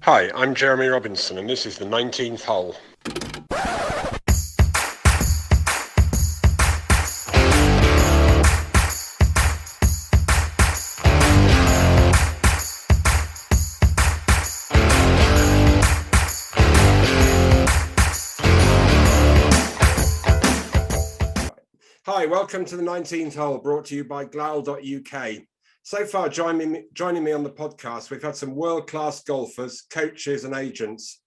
Hi, I'm Jeremy Robinson and this is the 19th hole. Hi, welcome to the 19th hole, brought to you by glal.uk. So far, joining me on the podcast, we've had some world-class golfers, coaches and agents.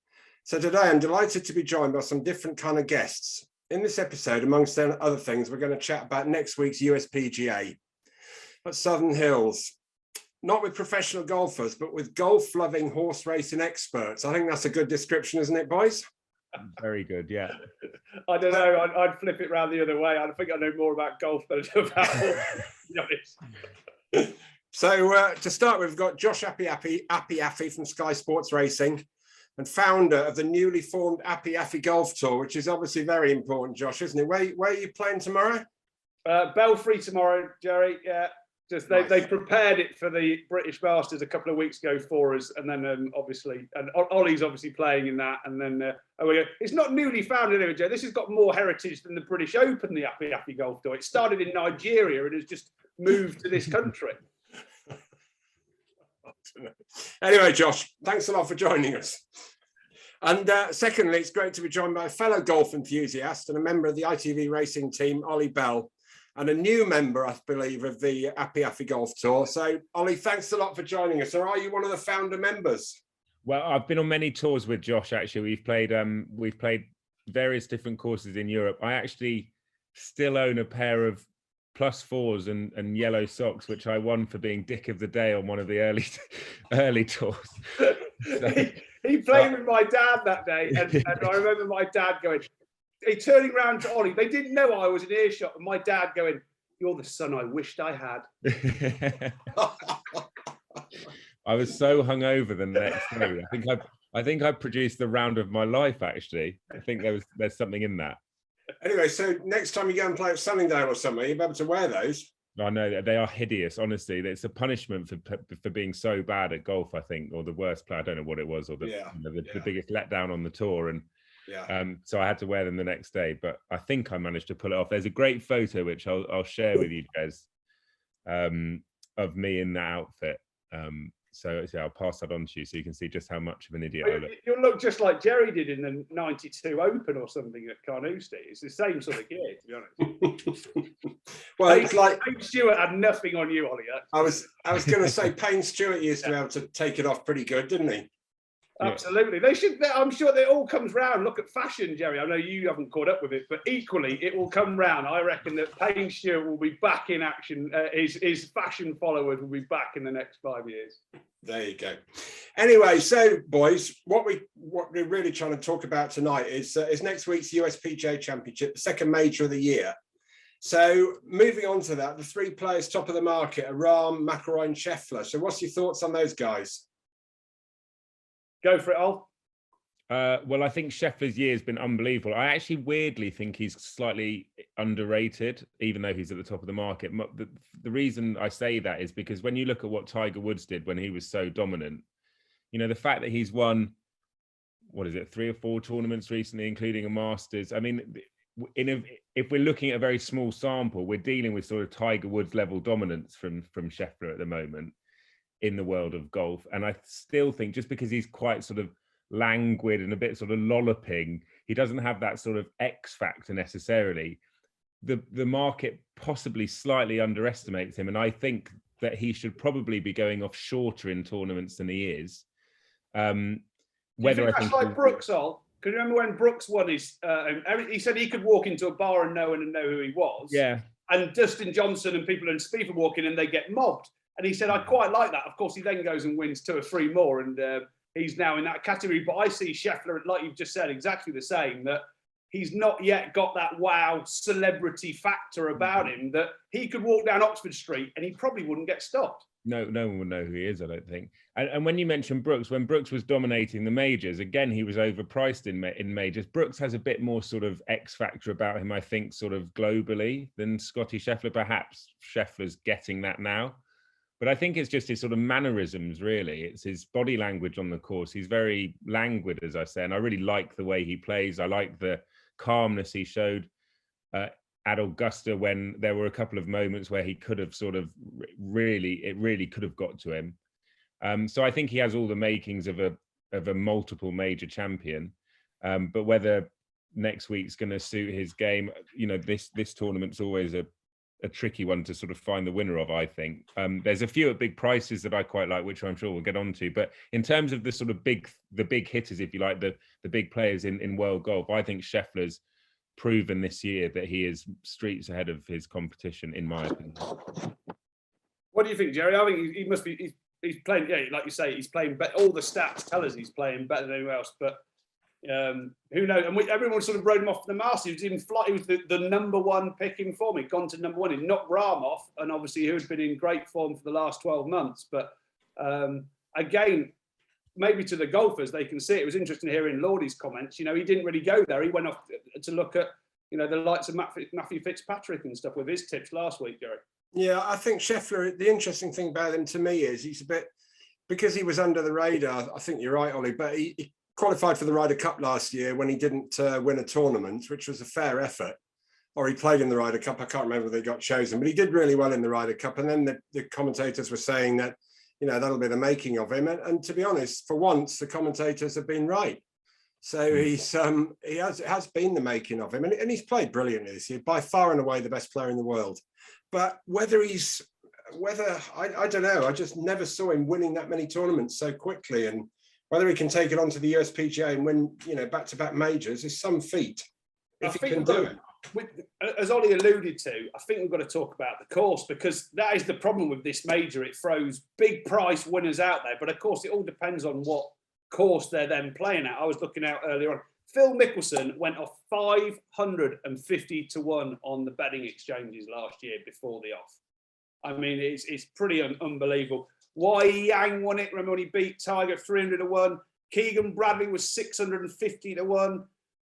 So today, I'm delighted to be joined by some different kind of guests. In this episode, amongst other things, we're going to chat about next week's USPGA at Southern Hills. Not with professional golfers, but with golf-loving horse racing experts. I think that's a good description, isn't it, boys? Very good, yeah. I don't know. I'd flip it around the other way. I think I know more about golf than I do about golf, to be honest. So to start with, we've got Josh Apiafi from Sky Sports Racing and founder of the newly formed Apiafi Golf Tour, which is obviously very important, Josh, isn't it? Where are you playing tomorrow? Belfry tomorrow, Jerry. Yeah. Just they prepared it for the British Masters a couple of weeks ago for us, and then obviously, and Ollie's obviously playing in that, and then it's not newly founded anyway, Joe. This has got more heritage than the British Open, the Apiafi Golf Tour. It started in Nigeria and has just moved to this country. Anyway, Josh, thanks a lot for joining us. And secondly, it's great to be joined by a fellow golf enthusiast and a member of the ITV racing team, Oli Bell, and a new member, I believe, of the Apiafi Golf Tour. So, Ollie, thanks a lot for joining us. Or are you one of the founder members? Well, I've been on many tours with Josh, actually. We've played various different courses in Europe. I actually still own a pair of +4s and yellow socks, which I won for being Dick of the Day on one of the early tours. So, he played with my dad that day, and I remember my dad going, he turning around to Ollie. They didn't know I was in earshot, and my dad going, "You're the son I wished I had." I was so hungover the next day. I think I produced the round of my life. Actually, I think there's something in that. Anyway, so next time you go and play at Sunningdale or somewhere, you'll be able to wear those. I know they are hideous. Honestly, it's a punishment for being so bad at golf. I think, or the worst player. I don't know what it was, or the biggest letdown on the tour. And so I had to wear them the next day. But I think I managed to pull it off. There's a great photo which I'll share with you guys of me in that outfit. So I'll pass that on to you so you can see just how much of an idiot I look. You'll look just like Jerry did in the '92 Open or something at Carnoustie. It's the same sort of gear, to be honest. Well, it's like Payne Stewart had nothing on you, Ollie. I was going to say Payne Stewart used to be able to take it off pretty good, didn't he? Absolutely. They should. I'm sure that it all comes round. Look at fashion, Jerry. I know you haven't caught up with it, but equally, it will come round. I reckon that Payne Stewart will be back in action. His fashion followers will be back in the next 5 years. There you go. Anyway, so boys, what we're really trying to talk about tonight is next week's USPGA Championship, the second major of the year. So moving on to that, the three players top of the market are Rahm, McIlroy and Scheffler. So what's your thoughts on those guys? Go for it, Ol. Well, I think Scheffler's year has been unbelievable. I actually weirdly think he's slightly underrated, even though he's at the top of the market. The reason I say that is because when you look at what Tiger Woods did when he was so dominant, the fact that he's won, 3 or 4 tournaments recently, including a Masters. I mean, if we're looking at a very small sample, we're dealing with sort of Tiger Woods level dominance from Scheffler at the moment in the world of golf. And I still think just because he's quite sort of languid and a bit sort of lolloping, he doesn't have that sort of X factor necessarily. The market possibly slightly underestimates him, and I think that he should probably be going off shorter in tournaments than he is. Whether I think that's like Brooks, Ol. Can you remember when Brooks won his? He said he could walk into a bar and know who he was. Yeah. And Dustin Johnson and people in Spieth walk in and they get mobbed. And he said, I quite like that. Of course, he then goes and wins 2 or 3 more, and he's now in that category. But I see Scheffler, like you've just said, exactly the same, that he's not yet got that wow celebrity factor about him, that he could walk down Oxford Street and he probably wouldn't get stopped. No one would know who he is, I don't think. And when you mentioned Brooks, when Brooks was dominating the majors, again, he was overpriced in majors. Brooks has a bit more sort of X factor about him, I think, sort of globally than Scotty Scheffler. Perhaps Scheffler's getting that now. But I think it's just his sort of mannerisms, really. It's his body language on the course. He's very languid, as I say, and I really like the way he plays. I like the calmness he showed at Augusta when there were a couple of moments where he could have sort of really could have got to him. So I think he has all the makings of a multiple major champion. But whether next week's going to suit his game, this tournament's always a tricky one to sort of find the winner of, I think. There's a few at big prices that I quite like, which I'm sure we'll get onto. But in terms of the sort of big hitters, if you like, the big players in world golf, I think Scheffler's proven this year that he is streets ahead of his competition, in my opinion. What do you think, Jerry? I think he must be. He's playing. Yeah, like you say, he's playing. But all the stats tell us he's playing better than anyone else. But who knows? And everyone sort of wrote him off for the Masters. He was he was the number one pick in form. He'd gone to number one. He knocked Rahm off, and obviously who had been in great form for the last 12 months. But again, maybe to the golfers, they can see it. It was interesting hearing Lordy's comments. He didn't really go there. He went off to look at the likes of Matthew Fitzpatrick and stuff with his tips last week, Jerry. Yeah, I think Scheffler, the interesting thing about him to me is he's a bit, because he was under the radar, I think you're right, Ollie, but he qualified for the Ryder Cup last year when he didn't win a tournament, which was a fair effort. Or he played in the Ryder Cup. I can't remember if they got chosen, but he did really well in the Ryder Cup. And then the commentators were saying that, that'll be the making of him. And to be honest, for once, the commentators have been right. So he has been the making of him. And he's played brilliantly this year, by far and away the best player in the world. But I don't know, I just never saw him winning that many tournaments so quickly. And whether he can take it on to the USPGA and win, back-to-back majors is some feat, if he can do it. As Ollie alluded to, I think we've got to talk about the course, because that is the problem with this major. It throws big price winners out there. But of course, it all depends on what course they're then playing at. I was looking out earlier on. Phil Mickelson went off 550 to 1 on the betting exchanges last year before the off. I mean, it's pretty unbelievable. Wai Yang won it. Remember when he beat Tiger 300 to 1? Keegan Bradley was 650 to 1.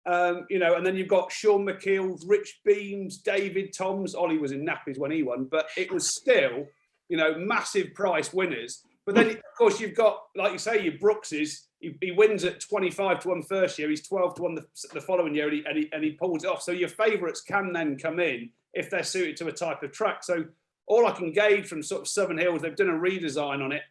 And then you've got Sean McKeel, Rich Beams, David Toms. Ollie was in nappies when he won, but it was still, massive price winners. But then, of course, you've got, like you say, your Brookses. He wins at 25 to 1 first year. He's 12 to 1 the following year, and he pulls it off. So your favourites can then come in if they're suited to a type of track. So all I can gauge from sort of Southern Hills, they've done a redesign on it.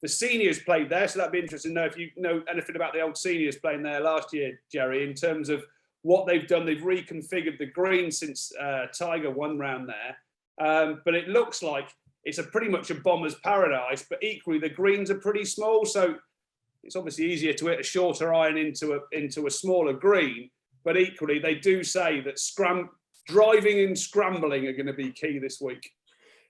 The seniors played there, so that'd be interesting to know if you know anything about the old seniors playing there last year, Jerry, in terms of what they've done. They've reconfigured the green since Tiger won round there. But it looks like it's pretty much a bomber's paradise, but equally the greens are pretty small. So it's obviously easier to hit a shorter iron into a smaller green, but equally they do say that driving and scrambling are going to be key this week.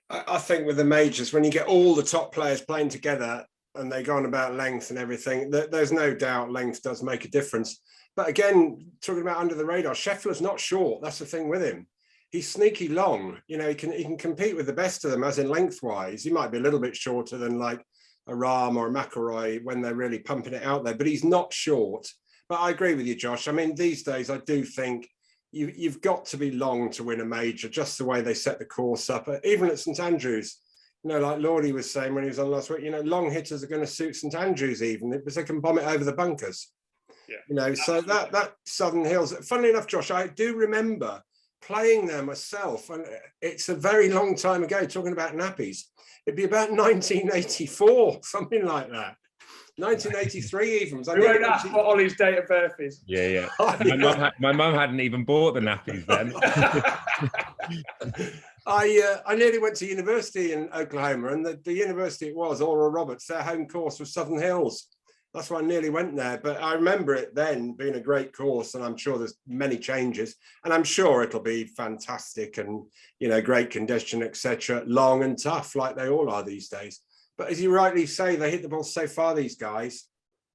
I think with the majors, when you get all the top players playing together and they go on about length and everything, there's no doubt length does make a difference. But again, talking about under the radar, Scheffler's not short. That's the thing with him. He's sneaky long. He can compete with the best of them, as in lengthwise. He might be a little bit shorter than like a Rahm or a McIlroy when they're really pumping it out there, but he's not short. But I agree with you, Josh. I mean, these days, I do think you've got to be long to win a major, just the way they set the course up. Even at St Andrews, like Lordy was saying when he was on last week, long hitters are going to suit St Andrews even, because they can bomb it over the bunkers. Yeah, so that Southern Hills, funnily enough, Josh, I do remember playing there myself, and it's a very long time ago, talking about nappies. It'd be about 1984, something like that. 1983 even. We won't ask what Ollie's date of birth is. Yeah. My mum hadn't even bought the nappies then. I nearly went to university in Oklahoma, and the university it was, Oral Roberts, their home course was Southern Hills. That's why I nearly went there. But I remember it then being a great course, and I'm sure there's many changes, and I'm sure it'll be fantastic and, great condition, etc. Long and tough, like they all are these days. But as you rightly say, they hit the ball so far, these guys,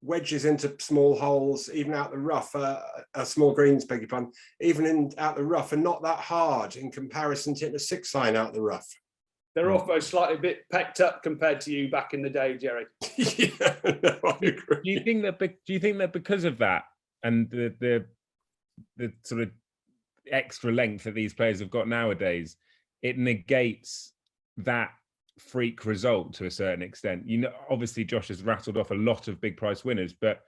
wedges into small holes, even out the rough, small greens, beg your pardon, even out the rough, and not that hard in comparison to hitting a 6-iron out the rough. They're almost slightly a bit pecked up compared to you back in the day, Jerry. Yeah, no, I agree. Do you think that because of that and the sort of extra length that these players have got nowadays, it negates that freak result to a certain extent. Obviously Josh has rattled off a lot of big price winners, but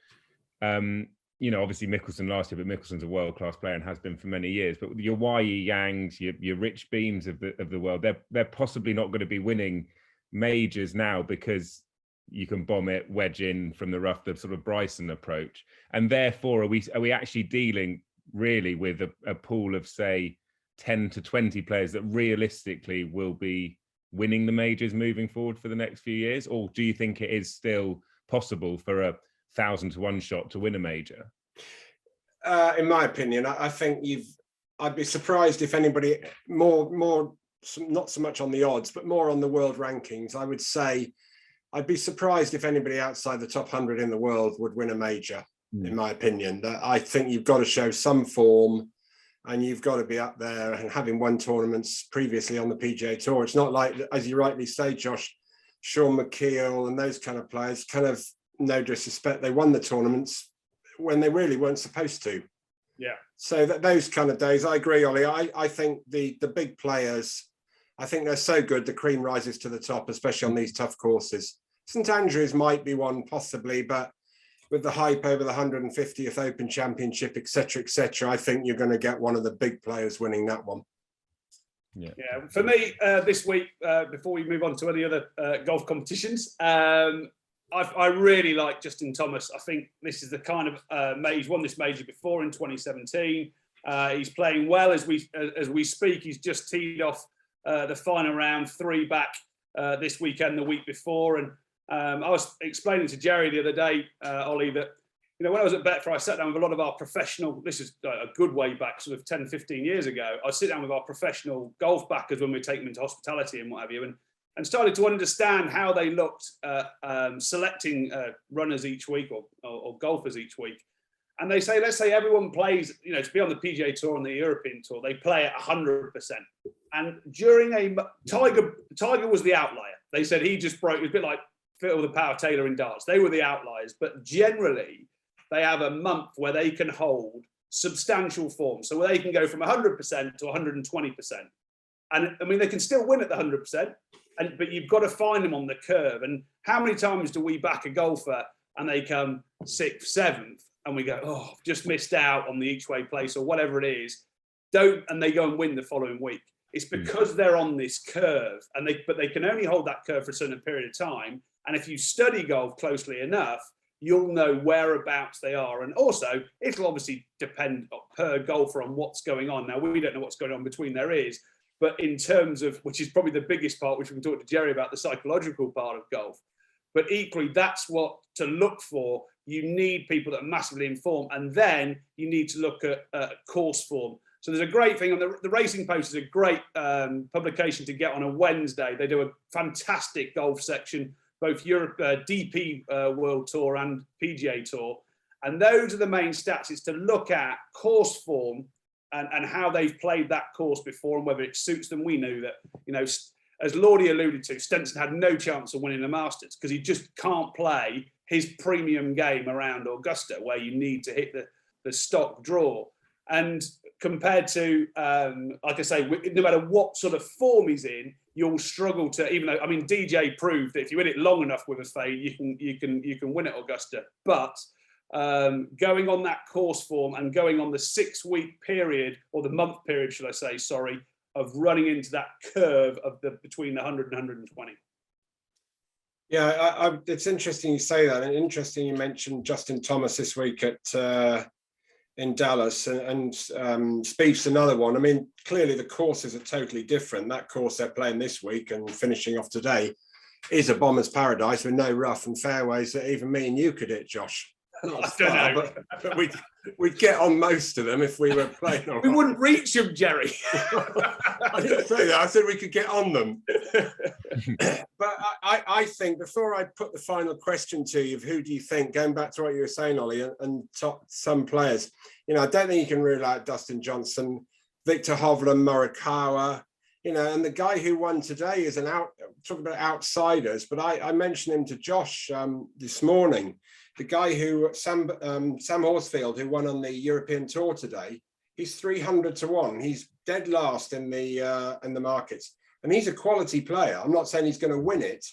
obviously Mickelson last year, but Mickelson's a world-class player and has been for many years. But your Yi Yangs, your Rich Beams of the world, they're possibly not going to be winning majors now because you can bomb it, wedge in from the rough, the sort of Bryson approach. And therefore, are we actually dealing really with a pool of, say, 10 to 20 players that realistically will be winning the majors moving forward for the next few years? Or do you think it is still possible for a 1,000 to 1 shot to win a major? In my opinion, I think I'd be surprised if anybody more, not so much on the odds, but more on the world rankings. I would say I'd be surprised if anybody outside the top 100 in the world would win a major, in my opinion. I think you've got to show some form and you've got to be up there, and having won tournaments previously on the PGA Tour. It's not like, as you rightly say, Josh, Sean McKeel and those kind of players, kind of, no disrespect, they won the tournaments when they really weren't supposed to. Yeah. So those kind of days, I agree, Ollie. I think the big players, I think they're so good, the cream rises to the top, especially on these tough courses. St Andrews might be one possibly, but with the hype over the 150th Open Championship, etc., I think you're going to get one of the big players winning that one. Yeah. For me, this week, before we move on to any other golf competitions, I really like Justin Thomas. I think this is the kind of major. He's won this major before in 2017. He's playing well as we speak. He's just teed off the final round, 3 back this weekend, the week before, and I was explaining to Jerry the other day, Ollie, that when I was at Betfair, I sat down with a lot of our professional. This is a good way back, sort of 10, 15 years ago. I sit down with our professional golf backers when we take them into hospitality and what have you, and started to understand how they looked selecting runners each week or golfers each week. And they say, let's say everyone plays, to be on the PGA Tour and the European Tour, they play at 100%. And during Tiger was the outlier. They said he just broke. It was a bit like Phil the Power Taylor in darts. They were the outliers, but generally they have a month where they can hold substantial form, so where they can go from 100% to 120%. And I mean, they can still win at the 100%, but you've got to find them on the curve. And how many times do we back a golfer and they come 6th, 7th, and we go, oh, I've just missed out on the each way place or whatever it is, and they go and win the following week. It's because they're on this curve, but they can only hold that curve for a certain period of time. And if you study golf closely enough, you'll know whereabouts they are. And also, it'll obviously depend per golfer on what's going on. Now, we don't know what's going on between their ears, but in terms of, which is probably the biggest part, which we can talk to Jerry about, the psychological part of golf. But equally, that's what to look for. You need people that are massively informed, and then you need to look at course form. So there's a great thing on the Racing Post is a great publication to get on a Wednesday. They do a fantastic golf section, both Europe, DP World Tour and PGA Tour. And those are the main stats, is to look at course form and how they've played that course before and whether it suits them. We knew that, as Lordy alluded to, Stenson had no chance of winning the Masters because he just can't play his premium game around Augusta, where you need to hit the stock draw. And compared to, like I say, no matter what sort of form he's in, you'll struggle to, even though, I mean, DJ proved that if you hit it long enough with a fade, you can win at Augusta. But going on that course form and going on the 6-week period, or the month period, should I say, sorry, of running into that curve of between the 100 and 120. Yeah, it's interesting you say that, and interesting you mentioned Justin Thomas this week in Dallas, and Spieth's another one. I mean, clearly the courses are totally different. That course they're playing this week and finishing off today is a bomber's paradise with no rough and fairways that even me and you could hit, Josh. I don't know. But we'd get on most of them if we were playing. We wouldn't reach them, Jerry. I didn't say that. I said we could get on them. But I think, before I put the final question to you of who do you think, going back to what you were saying, Ollie, and top some players, I don't think you can rule out Dustin Johnson, Victor Hovland, Morikawa, and the guy who won today is talking about outsiders, but I mentioned him to Josh this morning. The guy Sam Horsfield, who won on the European Tour today, he's 300 to 1. He's dead last in the markets. And he's a quality player. I'm not saying he's going to win it,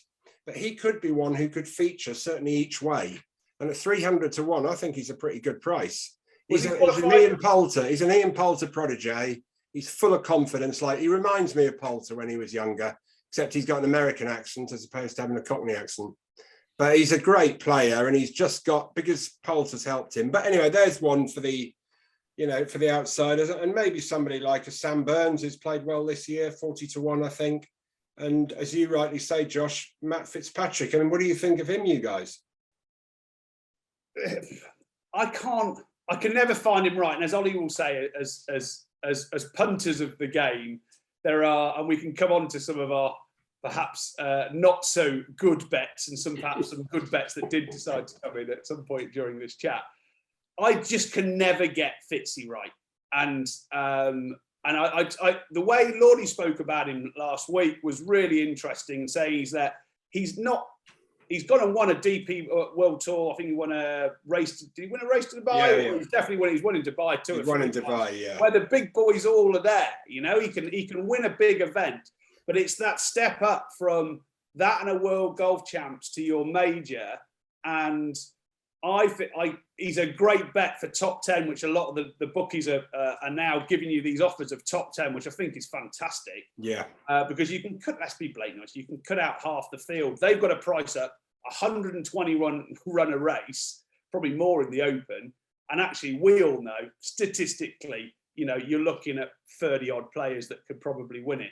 but he could be one who could feature certainly each way. And at 300 to 1, I think he's a pretty good price. He's an Ian Poulter. He's an Ian Poulter protege. He's full of confidence. Like, he reminds me of Poulter when he was younger, except he's got an American accent as opposed to having a Cockney accent. But he's a great player, and he's just got, because Poulter's helped him. But anyway, there's one for the, you know, for the outsiders, and maybe somebody like a Sam Burns who's played well this year, 40 to 1, I think. And as you rightly say, Josh, Matt Fitzpatrick. I mean, what do you think of him, you guys? I can never find him right. And as Ollie will say, as punters of the game, there are, and we can come on to some of our perhaps not so good bets, and perhaps some good bets that did decide to come in at some point during this chat. I just can never get Fitzy right. And I the way Lordy spoke about him last week was really interesting, saying that he's gone and won a DP World Tour. I think he won a race. Did he win a race to Dubai? Yeah. He's definitely won. He's won in Dubai too. He's won in Dubai, yeah. Where the big boys all are there. You know, he can win a big event, but it's that step up from that and a World Golf Champs to your major. And I think he's a great bet for top 10, which a lot of the bookies are now giving you these offers of top 10, which I think is fantastic. Yeah. Because you can let's be blatant honest, you can cut out half the field. They've got a price up 120 run a race, probably more in the Open. And actually, we all know, statistically, you know, you're looking at 30 odd players that could probably win it.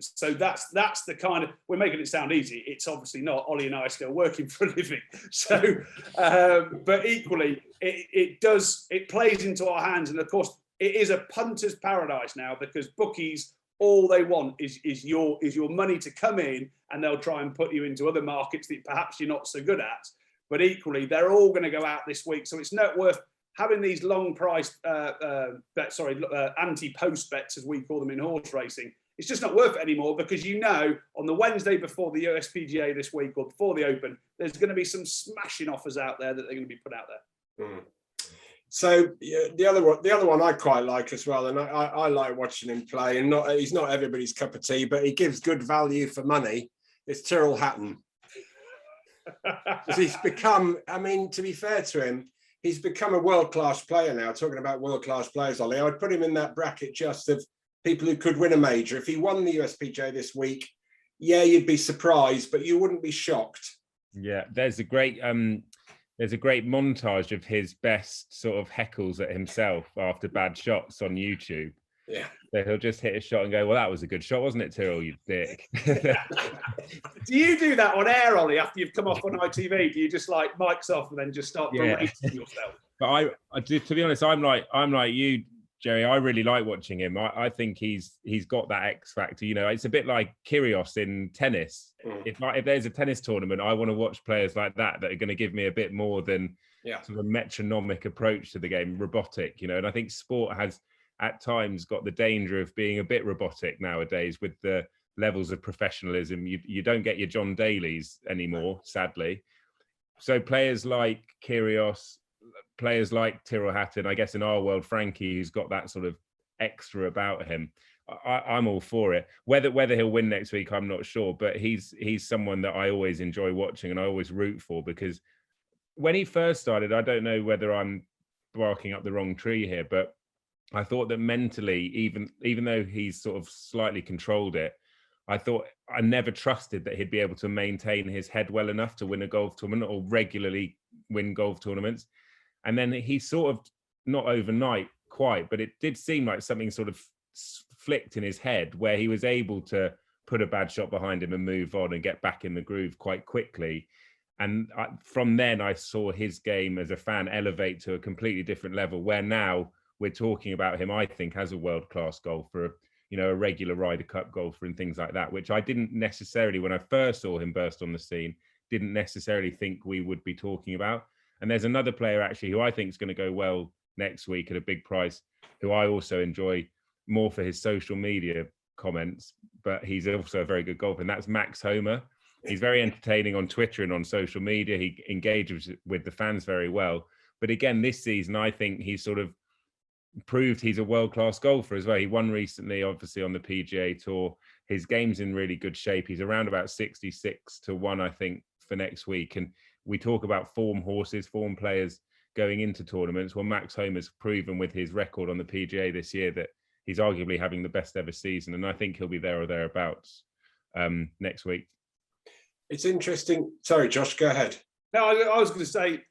So that's the kind of, we're making it sound easy. It's obviously not. Ollie and I are still working for a living. So, but equally, it plays into our hands. And of course, it is a punter's paradise now, because bookies, all they want is your money to come in, and they'll try and put you into other markets that perhaps you're not so good at. But equally, they're all going to go out this week. So it's not worth having these long priced anti-post bets, as we call them in horse racing. It's just not worth it anymore, because you know on the Wednesday before the USPGA this week, or before the Open, there's going to be some smashing offers out there that they're going to be put out there. Mm. So the other one I quite like as well, and I like watching him play. And he's not everybody's cup of tea, but he gives good value for money. It's Tyrrell Hatton. He's become, I mean, to be fair to him, he's become a world-class player now. Talking about world-class players, Ollie, I would put him in that bracket just of people who could win a major. If he won the USPGA this week, yeah, you'd be surprised, but you wouldn't be shocked. Yeah, there's a great montage of his best sort of heckles at himself after bad shots on YouTube. Yeah. So he'll just hit a shot and go, well, that was a good shot, wasn't it, Tyrrell, you dick? Do you do that on air, Ollie, after you've come off on ITV? Do you just like mics off and then just start berating yourself? But I do, to be honest, I'm like you, Jerry. I really like watching him. I think he's got that X factor. You know, it's a bit like Kyrgios in tennis. If there's a tennis tournament, I want to watch players like that are going to give me a bit more than sort of a metronomic approach to the game, robotic. You know, and I think sport has at times got the danger of being a bit robotic nowadays with the levels of professionalism. You don't get your John Daly's anymore, sadly. So players like Kyrgios, players like Tyrrell Hatton, I guess in our world, Frankie, who's got that sort of extra about him, I'm all for it. Whether he'll win next week, I'm not sure, but he's someone that I always enjoy watching and I always root for, because when he first started, I don't know whether I'm barking up the wrong tree here, but I thought that mentally, even though he's sort of slightly controlled it, I thought I never trusted that he'd be able to maintain his head well enough to win a golf tournament or regularly win golf tournaments. And then he sort of, not overnight quite, but it did seem like something sort of flicked in his head where he was able to put a bad shot behind him and move on and get back in the groove quite quickly. And from then I saw his game as a fan elevate to a completely different level, where now we're talking about him, I think, as a world-class golfer, you know, a regular Ryder Cup golfer and things like that, which I didn't necessarily, when I first saw him burst on the scene, didn't necessarily think we would be talking about. And there's another player actually who I think is going to go well next week at a big price, who I also enjoy more for his social media comments, but he's also a very good golfer, and that's Max Homa. He's very entertaining on Twitter and on social media. He engages with the fans very well. But again, this season, I think he's sort of proved he's a world-class golfer as well. He won recently, obviously, on the PGA Tour. his game's in really good shape. He's around about 66 to 1, I think, for next week. And we talk about form horses, form players going into tournaments. Well, Max Homer's proven with his record on the PGA this year that he's arguably having the best ever season. And I think he'll be there or thereabouts next week. It's interesting. Sorry, Josh, go ahead. No, I was going to say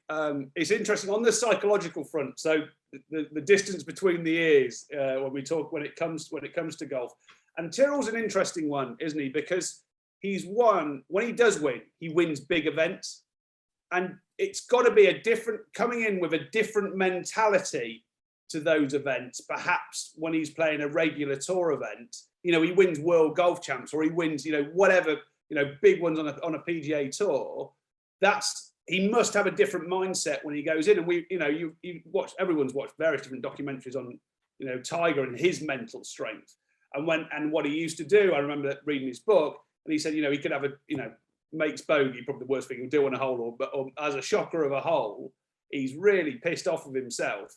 it's interesting on the psychological front. So the distance between the ears when it comes to golf, and Tyrrell's an interesting one, isn't he? Because he's won when he does win, he wins big events, and it's got to be coming in with a different mentality to those events. Perhaps when he's playing a regular tour event, he wins World Golf Champs or he wins whatever big ones on a PGA tour. He must have a different mindset when he goes in. And everyone's watched various different documentaries on, Tiger and his mental strength and what he used to do. I remember reading his book, and he said, he could have makes bogey, probably the worst thing he'll do on a hole, or as a shocker of a hole, he's really pissed off with himself.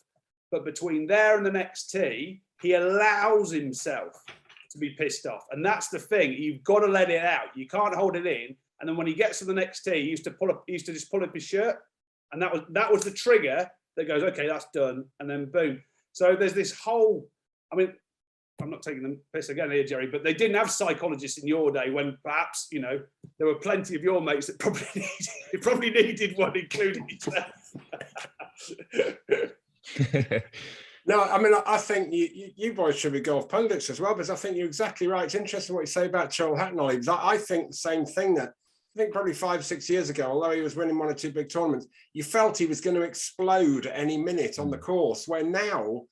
But between there and the next tee, he allows himself to be pissed off. And that's the thing. You've got to let it out. You can't hold it in. And then when he gets to the next tee, he used to just pull up his shirt. And that was the trigger that goes, okay, that's done. And then boom. So there's this whole, I'm not taking the piss again here, Jerry, but they didn't have psychologists in your day when perhaps, there were plenty of your mates that probably needed one, including yourself. No, I think you boys should be golf pundits as well, because I think you're exactly right. It's interesting what you say about Tyrrell Hatton, Ollie, because I think the same thing that I think probably 5-6 years ago, although he was winning 1 or 2 big tournaments, you felt he was going to explode at any minute on the course, where now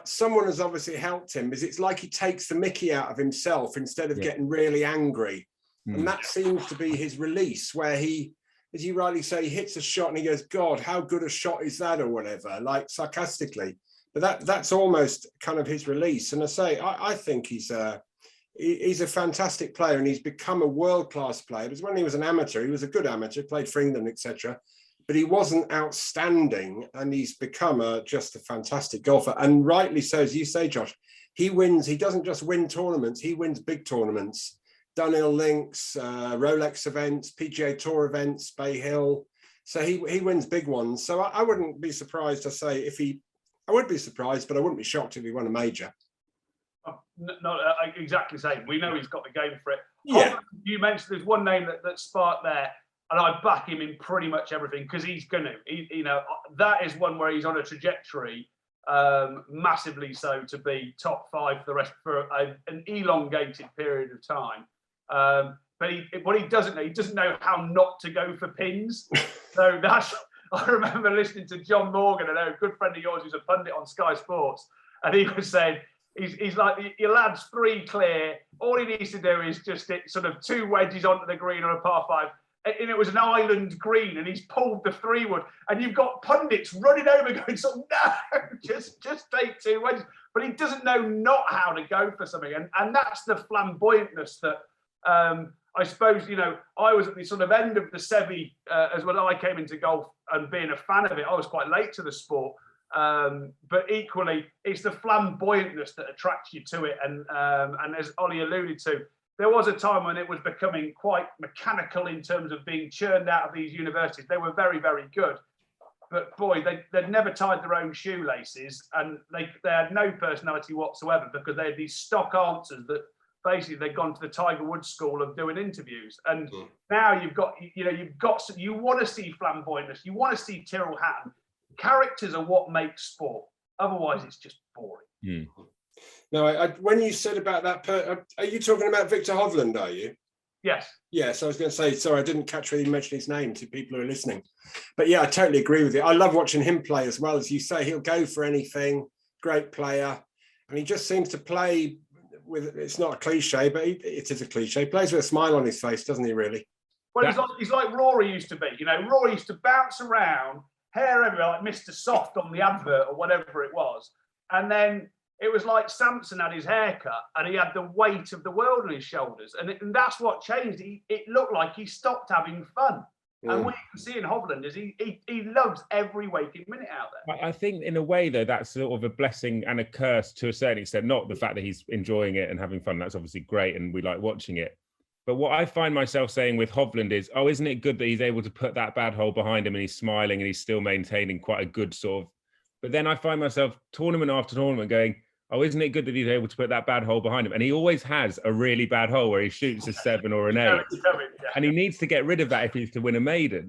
someone has obviously helped him, because it's like he takes the mickey out of himself instead of getting really angry. And that seems to be his release, where he, as you rightly say, he hits a shot and he goes, God, how good a shot is that, or whatever, like sarcastically. But that's almost kind of his release. And I think he's a fantastic player, and he's become a world-class player. Because when he was an amateur, he was a good amateur, played for England, etc. But he wasn't outstanding, and he's become just a fantastic golfer. And rightly so, as you say, Josh, he wins. He doesn't just win tournaments, he wins big tournaments. Dunhill Links, Rolex events, PGA Tour events, Bay Hill. So he wins big ones. So I wouldn't be surprised to say I would be surprised, but I wouldn't be shocked if he won a major. Not exactly the same. We know he's got the game for it. Yeah. You mentioned there's one name that sparked there, and I back him in pretty much everything, because he's going to. That is one where he's on a trajectory, massively so, to be top 5 for an elongated period of time. But what he doesn't know how not to go for pins. So I remember listening to John Morgan, a good friend of yours who's a pundit on Sky Sports, and he was saying, he's like, your lad's 3 clear. All he needs to do is just hit sort of 2 wedges onto the green on a par 5. And it was an island green, and he's pulled the 3-wood. And you've got pundits running over going, no, just take 2 wedges. But he doesn't know not how to go for something. And that's the flamboyantness that I suppose, I was at the sort of end of the Sevi as well. I came into golf and being a fan of it. I was quite late to the sport. But equally, it's the flamboyantness that attracts you to it. And as Ollie alluded to, there was a time when it was becoming quite mechanical in terms of being churned out of these universities. They were very, very good. But boy, they'd never tied their own shoelaces, and they had no personality whatsoever, because they had these stock answers that basically they'd gone to the Tiger Woods school of doing interviews. And now you want to see flamboyantness. You want to see Tyrrell Hatton. Characters are what makes sport. Otherwise, it's just boring. No, when you said about that, are you talking about Victor Hovland, are you? Yes. Yes, I was going to say, sorry, I didn't catch whether you mentioned his name to people who are listening. But yeah, I totally agree with you. I love watching him play as well. As you say, he'll go for anything. Great player. And he just seems to play with, it's not a cliche, but it is a cliche. He plays with a smile on his face, doesn't he, really? Well, he's like Rory used to be. Rory used to bounce around, hair everywhere, like Mr. Soft on the advert or whatever it was. And then it was like Samson had his haircut and he had the weight of the world on his shoulders. And that's what changed. It looked like he stopped having fun. And what you can see in Hovland is he loves every waking minute out there. I think in a way, though, that's sort of a blessing and a curse to a certain extent. Not the fact that he's enjoying it and having fun. That's obviously great and we like watching it. But what I find myself saying with Hovland is, oh, isn't it good that he's able to put that bad hole behind him and he's smiling and he's still maintaining quite a good sort of... But then I find myself tournament after tournament going, oh, isn't it good that he's able to put that bad hole behind him? And he always has a really bad hole where he shoots a 7 or an 8. And he needs to get rid of that if he's to win a major.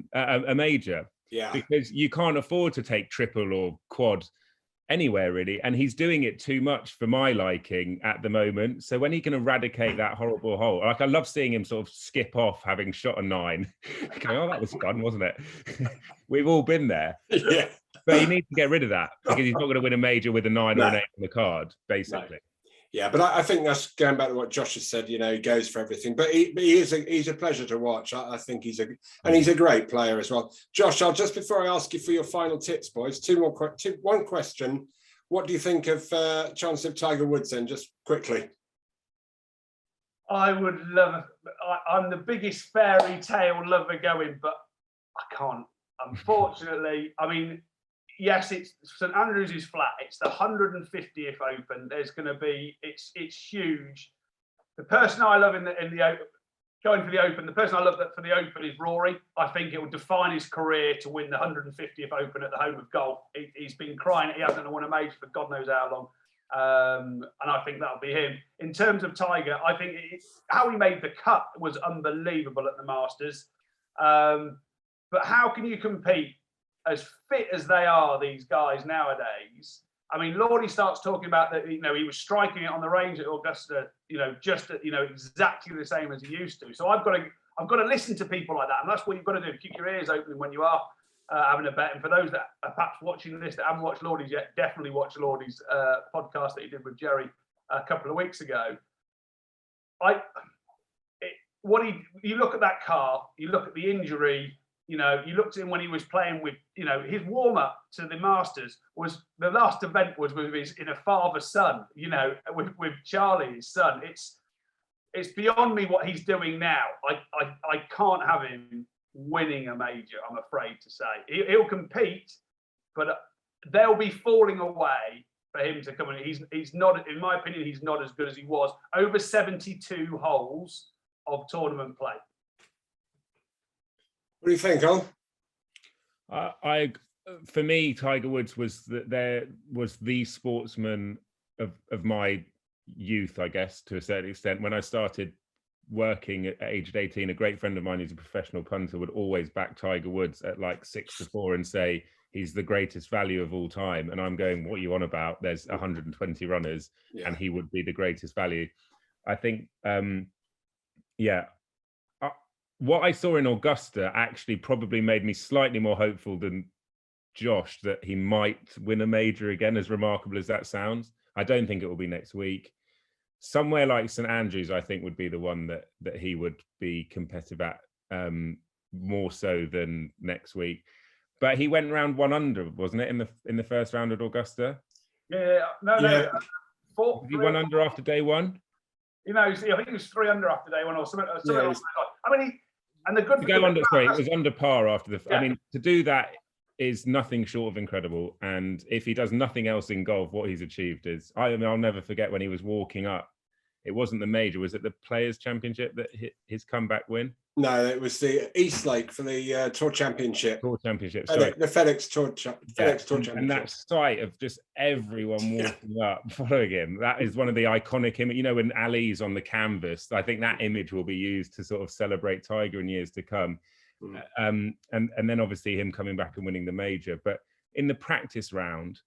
Yeah. Because you can't afford to take triple or quad anywhere, really. And he's doing it too much for my liking at the moment. So when he can eradicate that horrible hole, like I love seeing him sort of skip off having shot a 9. Going, oh, that was fun, wasn't it? We've all been there. Yeah. But he needs to get rid of that because he's not going to win a major with a 9 or an 8 on the card, basically. No. Yeah, but I think that's going back to what Josh has said. You know, he goes for everything. But he's a pleasure to watch. I think he's a great player as well. Josh, just before I ask you for your final tips, boys, one question. What do you think of chance of Tiger Woods then? Just quickly. I would love. I'm the biggest fairy tale lover going, but I can't. Unfortunately, I mean. Yes, it's St Andrews is flat. It's the 150th Open. There's going to be it's huge. The person I love in the going for the Open, the person I love for the Open is Rory. I think it will define his career to win the 150th Open at the home of golf. He's been crying. He hasn't won a major for God knows how long, and I think that'll be him. In terms of Tiger, I think how he made the cut was unbelievable at the Masters. But how can you compete? As fit as they are, these guys nowadays. I mean, Lordy starts talking about that. You know, he was striking it on the range at Augusta. You know, exactly the same as he used to. So I've got to listen to people like that, and that's what you've got to do. Keep your ears open when you are having a bet. And for those that are perhaps watching this that haven't watched Lordy's yet, definitely watch Lordy's podcast that he did with Jerry a couple of weeks ago. You look at that car, you look at the injury. You know, you looked at him when he was playing with, you know, his warm-up to the Masters was, the last event was with his in a father's son, you know, with Charlie, his son. It's beyond me what he's doing now. I can't have him winning a major, I'm afraid to say. He'll compete, but they'll be falling away for him to come in. He's not, in my opinion, he's not as good as he was. Over 72 holes of tournament play. What do you think, Al? For me, Tiger Woods was the sportsman of my youth, I guess, to a certain extent. When I started working at aged 18, a great friend of mine who's a professional punter would always back Tiger Woods at like 6-4 and say he's the greatest value of all time. And I'm going, what are you on about? There's 120 runners, and he would be the greatest value. I think, what I saw in Augusta actually probably made me slightly more hopeful than Josh that he might win a major again, as remarkable as that sounds. I don't think it will be next week. Somewhere like St Andrews, I think, would be the one that he would be competitive at, more so than next week. But he went round 1 under, wasn't it, in the first round at Augusta? Yeah, no. 4, he 1 under after day 1? You know, I think it was 3 under after day 1 or something. I mean, and the good thing it was under par after the. Yeah. I mean, to do that is nothing short of incredible. And if he does nothing else in golf, what he's achieved is. I'll never forget when he was walking up. It wasn't the major. Was it the Players Championship that hit his comeback win? No, it was the Eastlake for the Tour Championship. Tour Championship, sorry. The FedEx Tour Championship. And that sight of just everyone walking up, following him, that is one of the iconic images. You know, when Ali's on the canvas, I think that image will be used to sort of celebrate Tiger in years to come. And then obviously him coming back and winning the major. But in the practice round,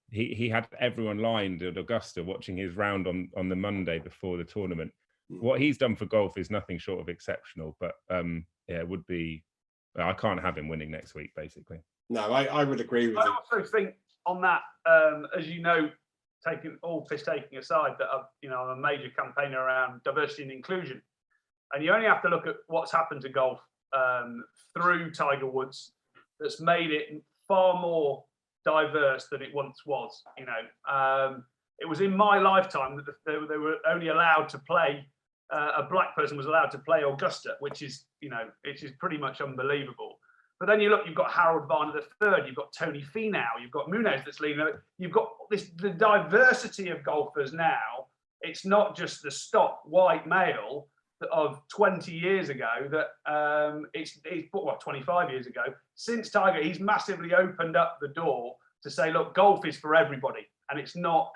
he had everyone lined at Augusta watching his round on the Monday before the tournament. What he's done for golf is nothing short of exceptional, but it would be. I can't have him winning next week, basically. No, I would agree with you. I also think on that, as you know, taking aside, that I'm a major campaigner around diversity and inclusion, and you only have to look at what's happened to golf through Tiger Woods, that's made it far more diverse than it once was. You know, it was in my lifetime that they were only allowed to play. A black person was allowed to play Augusta, which is, you know, it is pretty much unbelievable. But then you look, you've got Harold Varner III, you've got Tony Finau, you've got Munez that's leading. You've got the diversity of golfers now. It's not just the stock white male of 20 years ago that it's 25 years ago. Since Tiger, he's massively opened up the door to say, look, golf is for everybody. And it's not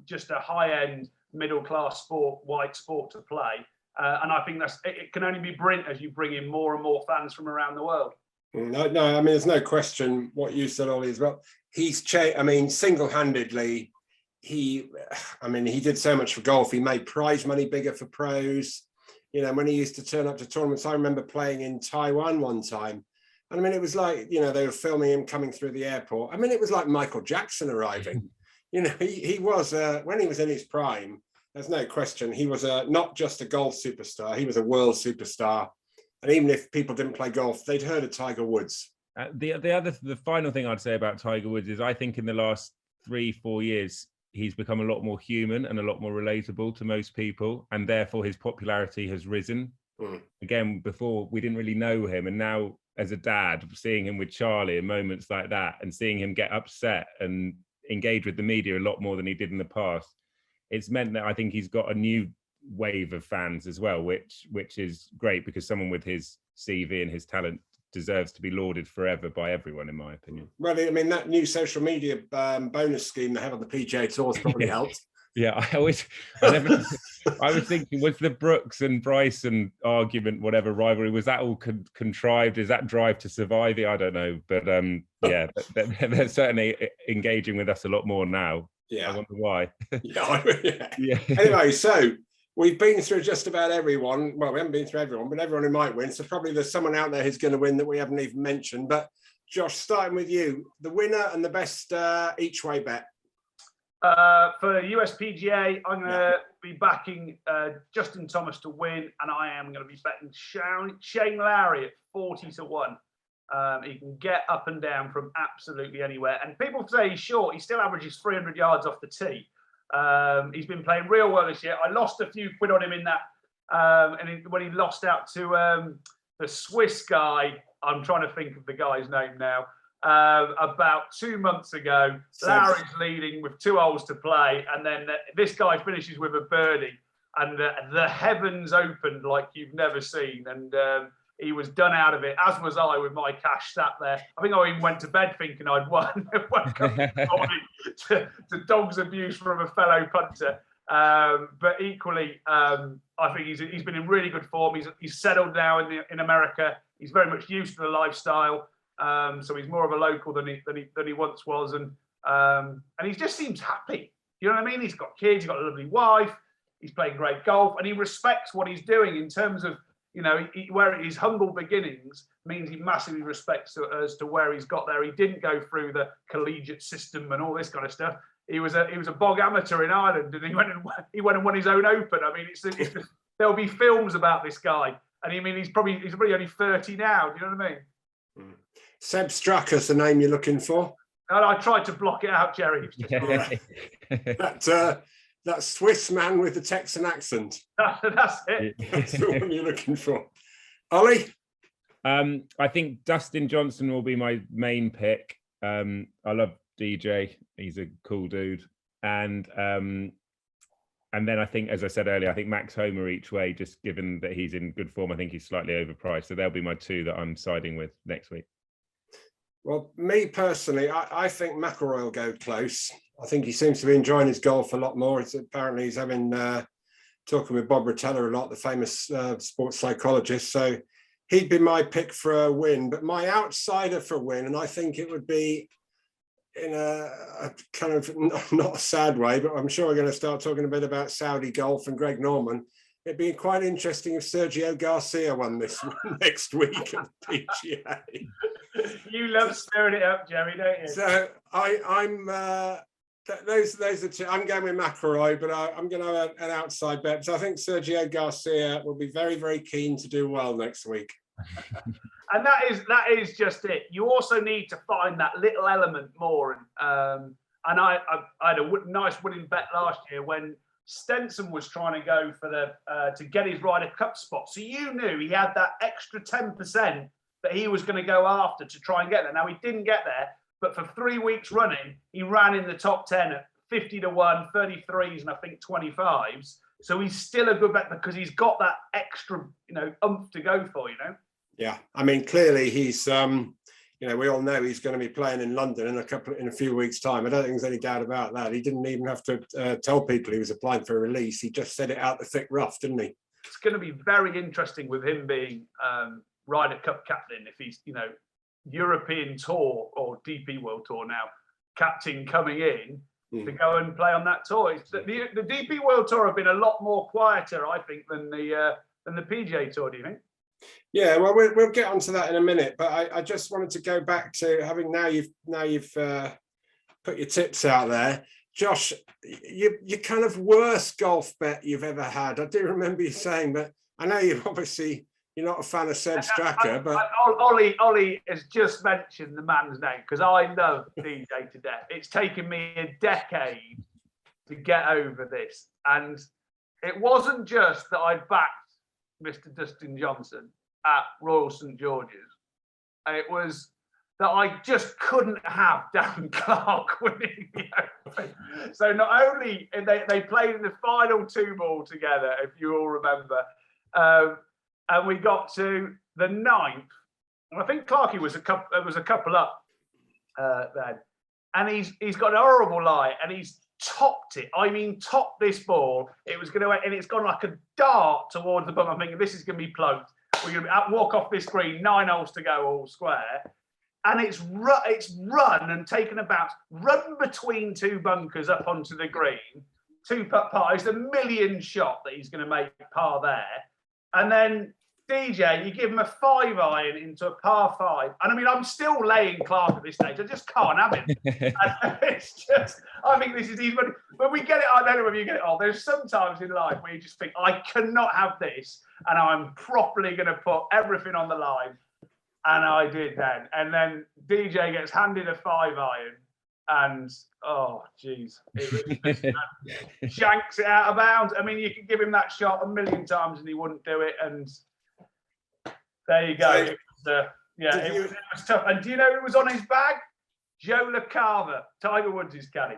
just a high-end middle-class sport, white sport to play. And I think it can only be brilliant as you bring in more and more fans from around the world. No, I mean, there's no question what you said, Ollie, as well. Single-handedly, he did so much for golf. He made prize money bigger for pros. You know, when he used to turn up to tournaments, I remember playing in Taiwan one time. And I mean, it was like, you know, they were filming him coming through the airport. I mean, it was like Michael Jackson arriving. You know, he was, when he was in his prime, there's no question, he was not just a golf superstar, he was a world superstar. And even if people didn't play golf, they'd heard of Tiger Woods. The final thing I'd say about Tiger Woods is I think in the last 3-4 years, he's become a lot more human and a lot more relatable to most people. And therefore his popularity has risen. Again, before we didn't really know him. And now as a dad, seeing him with Charlie in moments like that and seeing him get upset and engage with the media a lot more than he did in the past, it's meant that I think he's got a new wave of fans as well, which is great because someone with his CV and his talent deserves to be lauded forever by everyone, in my opinion. Well, I mean, that new social media bonus scheme they have on the PGA Tour's probably helped. Yeah, I was thinking, was the Brooks and Bryson argument, whatever rivalry, was that all contrived? Is that Drive to Survive? I don't know, but yeah, they're certainly engaging with us a lot more now. Yeah, I wonder why. Yeah. Anyway, so we've been through just about everyone. Well, we haven't been through everyone, but everyone who might win. So probably there's someone out there who's going to win that we haven't even mentioned. But Josh, starting with you, the winner and the best each way bet. For USPGA, I'm going to be backing Justin Thomas to win, and I am going to be betting Shane Lowry at 40-1. He can get up and down from absolutely anywhere. And people say he's short. He still averages 300 yards off the tee. He's been playing real well this year. I lost a few quid on him in that, when he lost out to the Swiss guy. I'm trying to think of the guy's name now. About 2 months ago, Larry's leading with 2 holes to play, and then this guy finishes with a birdie, and the heavens opened like you've never seen, and he was done out of it, as was I with my cash sat there. I think I even went to bed thinking I'd won. Woke up this morning to dog's abuse from a fellow punter. But equally, I think he's been in really good form. He's settled now in America. He's very much used to the lifestyle. So he's more of a local than he once was, and he just seems happy. You know what I mean? He's got kids, he's got a lovely wife, he's playing great golf, and he respects what he's doing in terms of, you know, where his humble beginnings means he massively respects as to where he's got there. He didn't go through the collegiate system and all this kind of stuff. He was a bog amateur in Ireland, and he went and won his own Open. I mean, there'll be films about this guy, and I mean he's probably only 30 now. Do you know what I mean? Seb Stracker's the name you're looking for. And I tried to block it out, Jerry. That Swiss man with the Texan accent. That's it. That's the one you're looking for. Ollie? I think Dustin Johnson will be my main pick. I love DJ. He's a cool dude. And then I think, as I said earlier, I think Max Homer each way, just given that he's in good form, I think he's slightly overpriced. So they'll be my 2 that I'm siding with next week. Well, me personally, I think McIlroy will go close. I think he seems to be enjoying his golf a lot more. Apparently he's having talking with Bob Rotella a lot, the famous sports psychologist. So he'd be my pick for a win. But my outsider for a win, and I think it would be in a kind of not a sad way, but I'm sure we're going to start talking a bit about Saudi golf and Greg Norman. It'd be quite interesting if Sergio Garcia won this next week at the PGA. You love stirring it up, Jerry, don't you? So I'm those are 2. I'm going with McIlroy, but I'm going to have an outside bet. So I think Sergio Garcia will be very, very keen to do well next week. And that is just it. You also need to find that little element more. And I had a nice winning bet last year when Stenson was trying to go for to get his Ryder Cup spot. So you knew he had that extra 10% that he was going to go after to try and get there. Now, he didn't get there, but for 3 weeks running, he ran in the top 10 at 50-1, 33s, and I think 25s. So he's still a good bet because he's got that extra, oomph to go for, Yeah, I mean, clearly he's, we all know he's going to be playing in London in a few weeks' time. I don't think there's any doubt about that. He didn't even have to tell people he was applying for a release. He just said it out the thick rough, didn't he? It's going to be very interesting with him being Ryder Cup captain if he's, European Tour or DP World Tour now captain coming in to go and play on that tour. The DP World Tour have been a lot more quieter, I think, than the PGA Tour. Do you think? Yeah, well, we'll get onto that in a minute, but I just wanted to go back to having now you've put your tips out there, Josh. Your kind of worst golf bet you've ever had. I do remember you saying, but I know you're not a fan of Seb Straka, but Ollie has just mentioned the man's name because I love DJ to death. It's taken me a decade to get over this, and it wasn't just that I backed Mr. Dustin Johnson at Royal St George's. It was that I just couldn't have Darren Clark winning the Open. So not only they played in the final 2 ball together, if you all remember, and we got to the 9th. And I think Clarkey was a couple up then, and he's got an horrible lie, and he's topped it. I mean, topped this ball. It was going to, and it's gone like a dart towards the bum. I'm thinking this is going to be plugged. We're going to walk off this green, 9 holes to go, all square, and it's run and taken about run between 2 bunkers up onto the green, 2-putt par. It's a million shot that he's going to make par there, and then DJ, you give him a 5-iron into a par 5. And I mean, I'm still laying Clark at this stage. I just can't have it. It's just, I think this is easy. When we get it, I don't know if you get it all. There's sometimes in life where you just think, I cannot have this. And I'm properly going to put everything on the line. And I did then. And then DJ gets handed a 5-iron. And, oh, geez. Shanks it out of bounds. I mean, you can give him that shot a million times and he wouldn't do it. And there you go. It was tough. And do you know who was on his bag? Joe LaCava, Tiger Woods' caddy.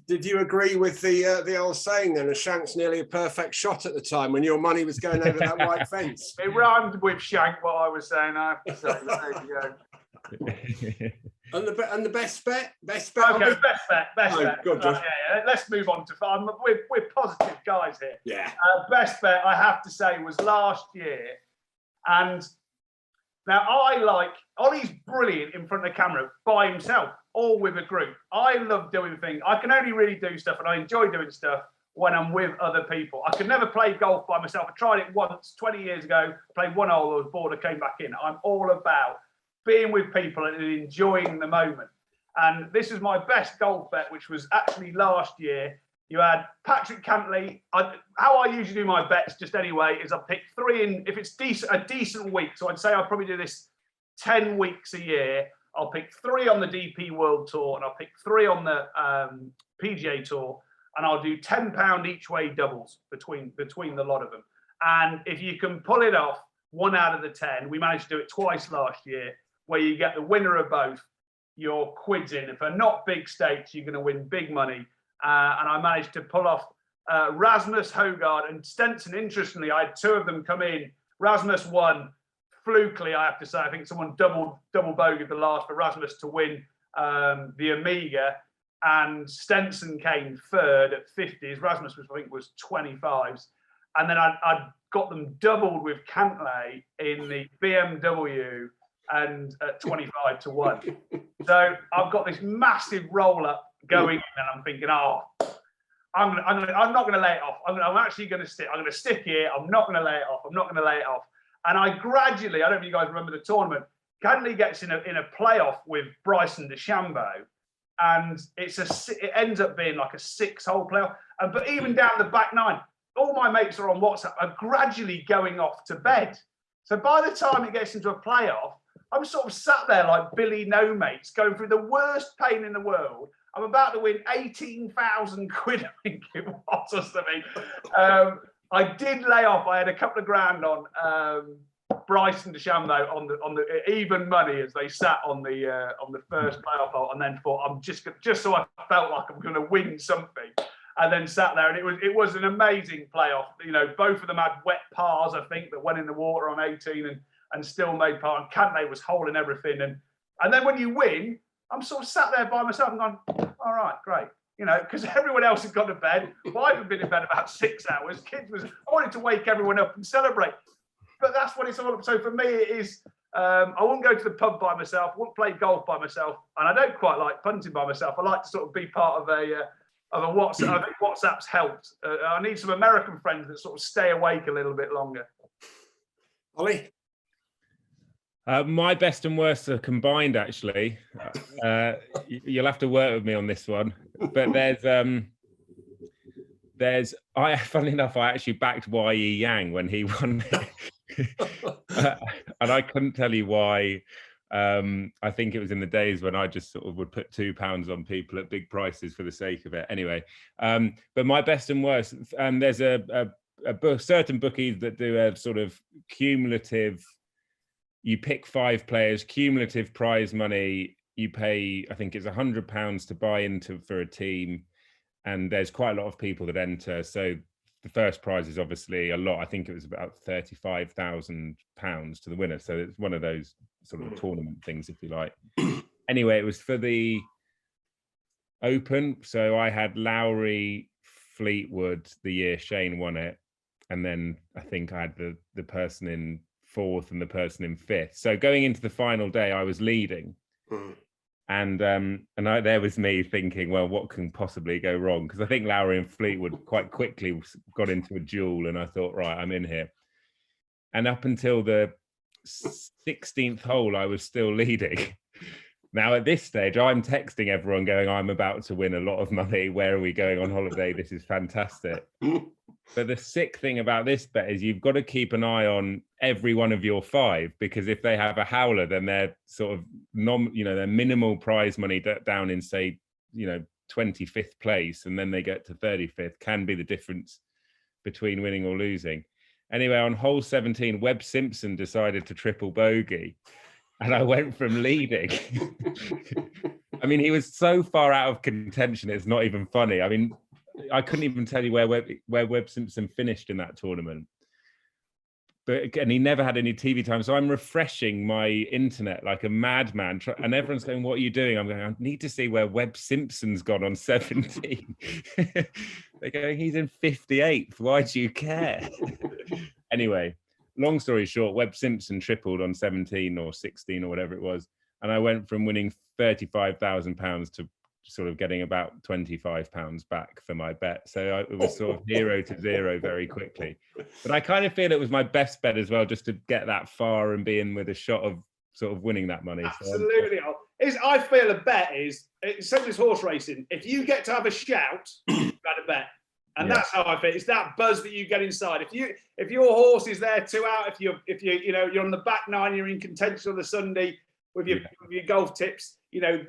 Did you agree with the old saying then, a shank's nearly a perfect shot at the time when your money was going over that white fence? It rhymed with shank, what I was saying. I have to say. There you go. And the best bet? Best bet. Good, Josh. Yeah. Let's move on to fun. We're positive guys here. Yeah. Best bet, I have to say, was last year. And now Ollie's brilliant in front of the camera by himself or with a group. I love doing things. I can only really do stuff and I enjoy doing stuff when I'm with other people. I could never play golf by myself. I tried it once 20 years ago, played 1 hole, I was bored, I came back in. I'm all about being with people and enjoying the moment. And this is my best golf bet, which was actually last year. You had Patrick Cantley. How I usually do my bets, just anyway, is I pick 3 in, if it's a decent week. So I'd say I'll probably do this 10 weeks a year. I'll pick 3 on the DP World Tour and I'll pick 3 on the PGA Tour. And I'll do £10 each way doubles between the lot of them. And if you can pull it off, 1 out of the 10, we managed to do it twice last year, where you get the winner of both, your quids in. If they're not big stakes, you're going to win big money. And I managed to pull off Rasmus Højgaard and Stenson. Interestingly, I had 2 of them come in. Rasmus won flukily, I have to say. I think someone double bogeyed the last for Rasmus to win the Amiga. And Stenson came 3rd at 50s. Rasmus was 25s. And then I'd got them doubled with Cantley in the BMW and at 25-1. So I've got this massive roll up going, and I'm thinking, I'm not going to lay it off. I'm actually going to stick. I'm going to stick here. I'm not going to lay it off. And I gradually, I don't know if you guys remember the tournament, Cantley gets in a playoff with Bryson DeChambeau, and it ends up being like a 6-hole playoff. But even down the back 9, all my mates are on WhatsApp are gradually going off to bed. So by the time it gets into a playoff, I'm sort of sat there like Billy No Mates, going through the worst pain in the world. I'm about to win 18,000 quid, I think it was, or something. I did lay off. I had a couple of grand on Bryson DeChambeau on the even money as they sat on the first playoff hole, and then thought, I'm just so I felt like I'm going to win something, and then sat there, and it was an amazing playoff. You know, both of them had wet pars, I think, that went in the water on 18 and still made par. And Cantlay was holding everything, and then when you win, I'm sort of sat there by myself and gone, all right, great. You know, because everyone else had gone to bed. Wife had been in bed about 6 hours. I wanted to wake everyone up and celebrate. But that's what it's all about. So for me, it is, I wouldn't go to the pub by myself, I wouldn't play golf by myself, and I don't quite like punting by myself. I like to sort of be part of a WhatsApp. I think WhatsApp's helped. I need some American friends that sort of stay awake a little bit longer. Ollie? My best and worst are combined, actually. You'll have to work with me on this one. But funnily enough, I actually backed Yi Yang when he won it. And I couldn't tell you why. I think it was in the days when I just sort of would put £2 on people at big prices for the sake of it. Anyway, but my best and worst, there's a certain bookies that do a sort of cumulative. You pick 5 players, cumulative prize money. You pay, I think it's £100 to buy into for a team, and there's quite a lot of people that enter. So the first prize is obviously a lot. I think it was about £35,000 to the winner. So it's one of those sort of tournament things, if you like. Anyway, it was for the Open. So I had Lowry, Fleetwood the year Shane won it, and then I think I had the person in 4th and the person in 5th. So going into the final day, I was leading. And there was me thinking, well, what can possibly go wrong? Because I think Lowry and Fleetwood quite quickly got into a duel, and I thought, right, I'm in here. And up until the 16th hole, I was still leading. Now, at this stage, I'm texting everyone going, I'm about to win a lot of money. Where are we going on holiday? This is fantastic. But the sick thing about this bet is you've got to keep an eye on every one of your 5, because if they have a howler, then they're sort of their minimal prize money down in, say, 25th place, and then they get to 35th can be the difference between winning or losing. Anyway, on hole 17, Webb Simpson decided to triple bogey, and I went from leading. I mean, he was so far out of contention, it's not even funny. I mean, I couldn't even tell you where Webb Simpson finished in that tournament. But again, he never had any TV time. So I'm refreshing my internet like a madman. And everyone's going, what are you doing? I'm going, I need to see where Webb Simpson's gone on 17. They're going, he's in 58th. Why do you care? Anyway, long story short, Webb Simpson tripled on 17 or 16 or whatever it was. And I went from winning £35,000 to sort of getting about £25 back for my bet. So it was sort of 0 to 0 very quickly. But I kind of feel it was my best bet as well, just to get that far and be in with a shot of sort of winning that money. Absolutely. I feel a bet is, same as horse racing. If you get to have a shout, you've had a bet. And that's how I feel. It's that buzz that you get inside. If your horse is there 2 out, if you're on the back 9, you're in contention on the Sunday with your golf tips, then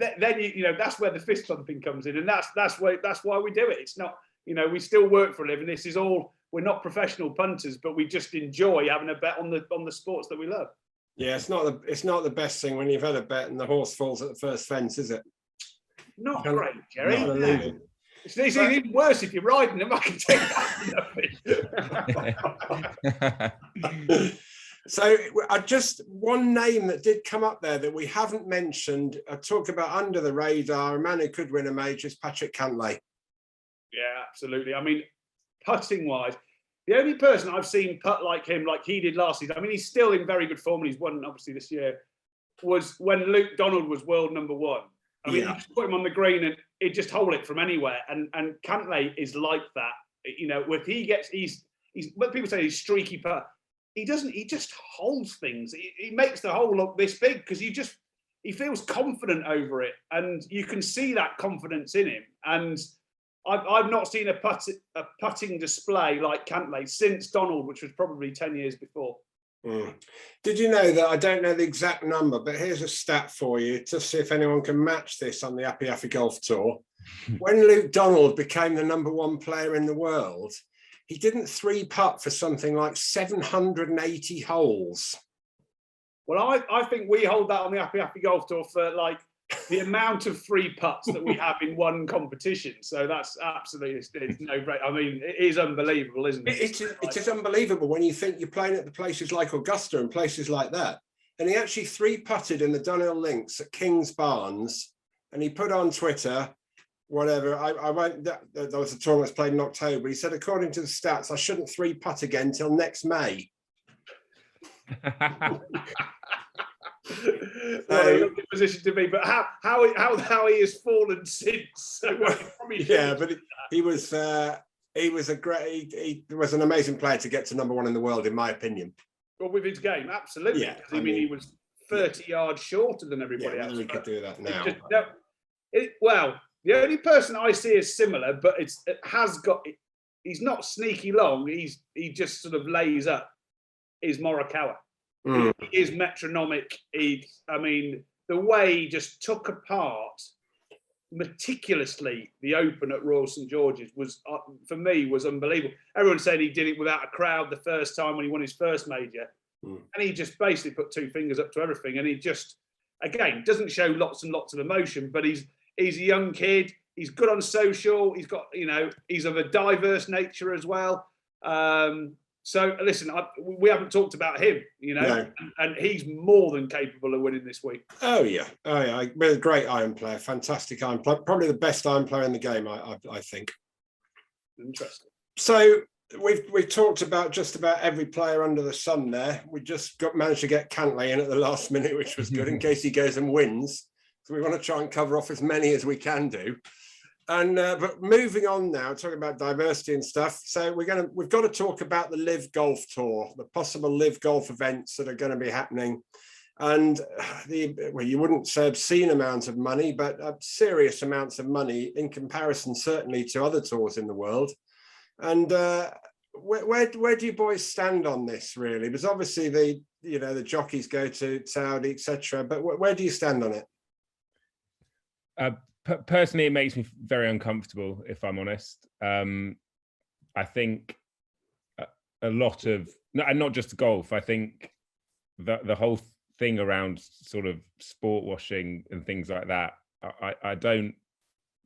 that's where the fist pumping comes in, and that's why we do it. It's not, we still work for a living. This is all. We're not professional punters, but we just enjoy having a bet on the sports that we love. Yeah, it's not the best thing when you've had a bet and the horse falls at the first fence, is it? Not great, Jerry. No. It's even worse if you're riding them. I can take that. So one name that did come up there that we haven't mentioned, I talk about under the radar, a man who could win a major is Patrick Cantlay. Yeah, absolutely. I mean, putting wise, the only person I've seen putt like him, like he did last season, I mean, he's still in very good form and he's won obviously this year, was when Luke Donald was world number 1. I mean, you just put him on the green and he'd just hold it from anywhere. And Cantlay is like that. If he gets, he's when people say he's streaky putt, he doesn't. He just holds things. He makes the hole look this big because he feels confident over it, and you can see that confidence in him. And I've not seen a putting display like Cantlay since Donald, which was probably 10 years before. Did you know that I don't know the exact number, but here's a stat for you to see if anyone can match this on the Apiafi Golf Tour. When Luke Donald became the #1 player in the world, he didn't 3-putt for something like 780 holes. Well, I think we hold that on the Apiafi Golf Tour for like the amount of free putts that we have in one competition. So that's absolutely, it's no break. I mean, it is unbelievable, isn't it? It is unbelievable when you think you're playing at the places like Augusta and places like that. And he actually 3-putted in the Dunhill Links at King's Barnes, and he put on Twitter, whatever, I won't, there was a tournament played in October. He said, according to the stats, I shouldn't 3-putt again till next May. What a lovely position to be, but how he has fallen since. So yeah, but he was an amazing player to get to #1 in the world, in my opinion. Well, with his game, absolutely. Yeah, I mean, he was 30 yards shorter than everybody else. We could do that now. Well, the only person I see is similar, but he's not sneaky long. He just sort of lays up. Is Morikawa. He is metronomic. I mean, the way he just took apart meticulously the Open at Royal St George's was, for me, was unbelievable. Everyone said he did it without a crowd the first time when he won his first major, and he just basically put 2 fingers up to everything. And he just, again, doesn't show lots and lots of emotion, but he's a young kid. He's good on social. He's got, he's of a diverse nature as well. So listen, we haven't talked about him, No. and he's more than capable of winning this week. Oh yeah, a great iron player, fantastic iron player, probably the best iron player in the game, I think. Interesting. So we've talked about just about every player under the sun there. We just managed to get Cantlay in at the last minute, which was good in case he goes and wins. So we want to try and cover off as many as we can do. And but moving on now, talking about diversity and stuff. So we've got to talk about the Live Golf Tour, the possible Live Golf events that are going to be happening, and you wouldn't say obscene amounts of money, but serious amounts of money in comparison, certainly to other tours in the world. And where do you boys stand on this, really? Because obviously the jockeys go to Saudi, etc. But where do you stand on it? Personally, it makes me very uncomfortable, if I'm honest. I think a lot of, and not just golf, I think the whole thing around sort of sport washing and things like that, I don't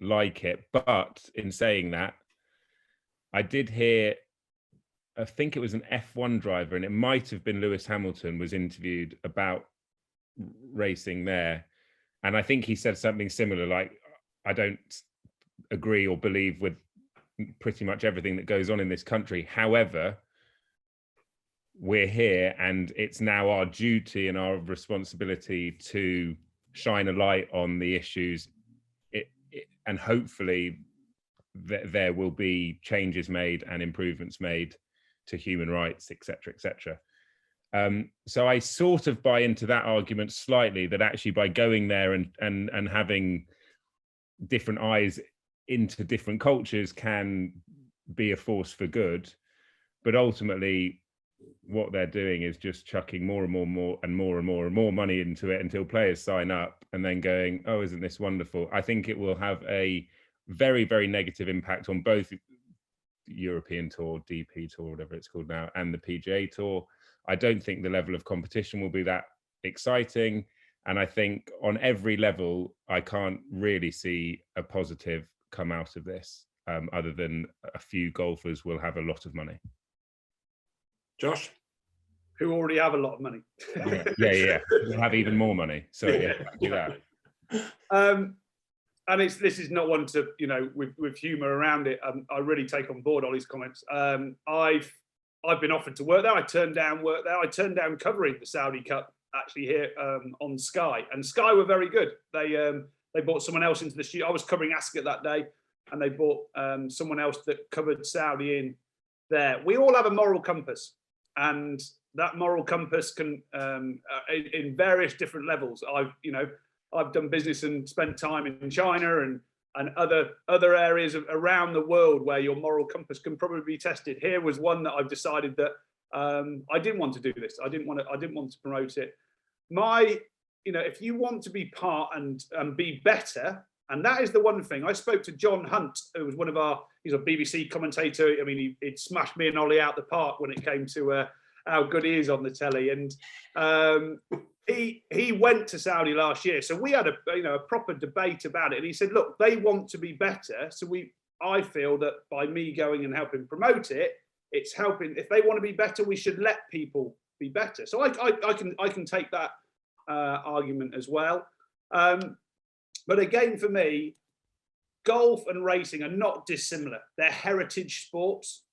like it. But in saying that, I did hear, I think it was an F1 driver, and it might have been Lewis Hamilton, was interviewed about racing there. And I think he said something similar, like, I don't agree or believe with pretty much everything that goes on in this country. However, we're here, and it's now our duty and our responsibility to shine a light on the issues, and hopefully there will be changes made and improvements made to human rights, etc., etc. So I sort of buy into that argument slightly, that actually by going there and having different eyes into different cultures can be a force for good. But ultimately, what they're doing is just chucking more and more money into it until players sign up and then going, oh, isn't this wonderful? I think it will have a very, very negative impact on both European Tour, DP Tour, whatever it's called now, and the PGA Tour. I don't think the level of competition will be that exciting. And I think on every level, I can't really see a positive come out of this, other than a few golfers will have a lot of money. Josh? Who already have a lot of money. Yeah. We'll have even more money. So yeah, do that. And this is not one to, with humour around it. I really take on board Ollie's comments. I've been offered to work there. I turned down work there. I turned down covering the Saudi Cup actually here on Sky, and Sky were very good. They brought someone else into the studio. I was covering Ascot that day, and they brought someone else that covered Saudi in there. We all have a moral compass, and that moral compass can in various different levels. I've done business and spent time in China and other areas around the world where your moral compass can probably be tested. Here was one that I've decided that I didn't want to do this. I didn't want to promote it. If you want to be part and be better, and that is the one thing. I spoke to John Hunt, who was he's a BBC commentator. I mean, he'd smashed me and Ollie out the park when it came to how good he is on the telly. And he went to Saudi last year, so we had a proper debate about it. And he said, look, they want to be better, so I feel that by me going and helping promote it, it's helping. If they want to be better, we should let people be better. So I can take that argument as well. But again, for me, golf and racing are not dissimilar. They're heritage sports.